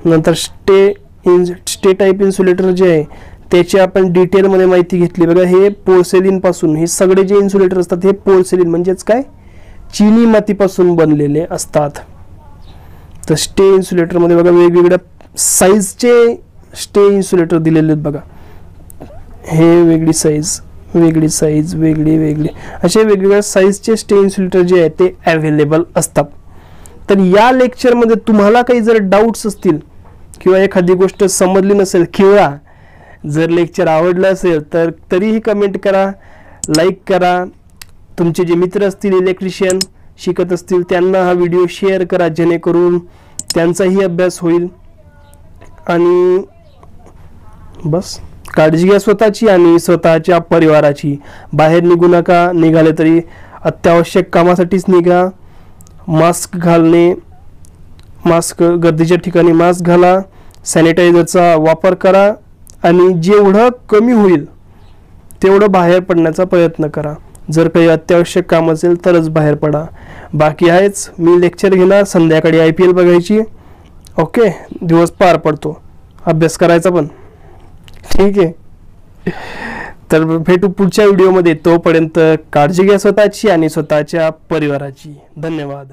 नंतर स्टे टाईप इन्सुलेटर जे आहे त्याची आपण डिटेलमध्ये माहिती घेतली. बघा, हे पोर्सेलिन पासून, हे सगळे जे इन्सुलेटर असतात हे पोर्सेलिन म्हणजेच काय, चिनी मातीपासून बनलेले असतात. तर स्टे इन्सुलेटरमध्ये बघा वेगवेगळ्या साईजचे स्टे इन्सुलेटर दिलेले आहेत. बघा, हे वेगळी साईज, वेगळी साईज, वेगळी असे वेगवेगळ्या साईजचे स्टे इन्सुलेटर जे आहे ते अवेलेबल असतात. तर या लेक्चरमध्ये तुम्हाला काही जर डाऊट्स असतील किंवा एखादी गोष्ट समजली नसेल किंवा जर लेक्चर आवडलं असेल तर तरीही कमेंट करा, लाईक करा. तुमचे जे मित्र असतील इलेक्ट्रिशियन शिकत असतील त्यांना हा व्हिडिओ शेअर करा, जेणेकरून त्यांचाही अभ्यास होईल. आणि बस, काळजी घ्या स्वतःची आणि स्वतःच्या परिवाराची. बाहेर निघू नका, निघाले तरी अत्यावश्यक कामासाठीच निघा. मास्क घालणे, मास्क गर्दीच्या ठिकाणी मास्क घाला, सॅनिटायझरचा वापर करा आणि जेवढं कमी होईल तेवढं बाहेर पडण्याचा प्रयत्न करा. जर काही अत्यावश्यक काम असेल तरच बाहेर पडा. बाकी आहेच, मी लेक्चर घेणार, संध्याकाळी IPL बघायची. ओके, दिवस पार पडतो, अभ्यास करायचा पण. ठीक आहे. तर भेटू पुढच्या व्हिडिओमध्ये. तोपर्यंत काळजी घ्या स्वतःची आणि स्वतःच्या परिवाराची. धन्यवाद.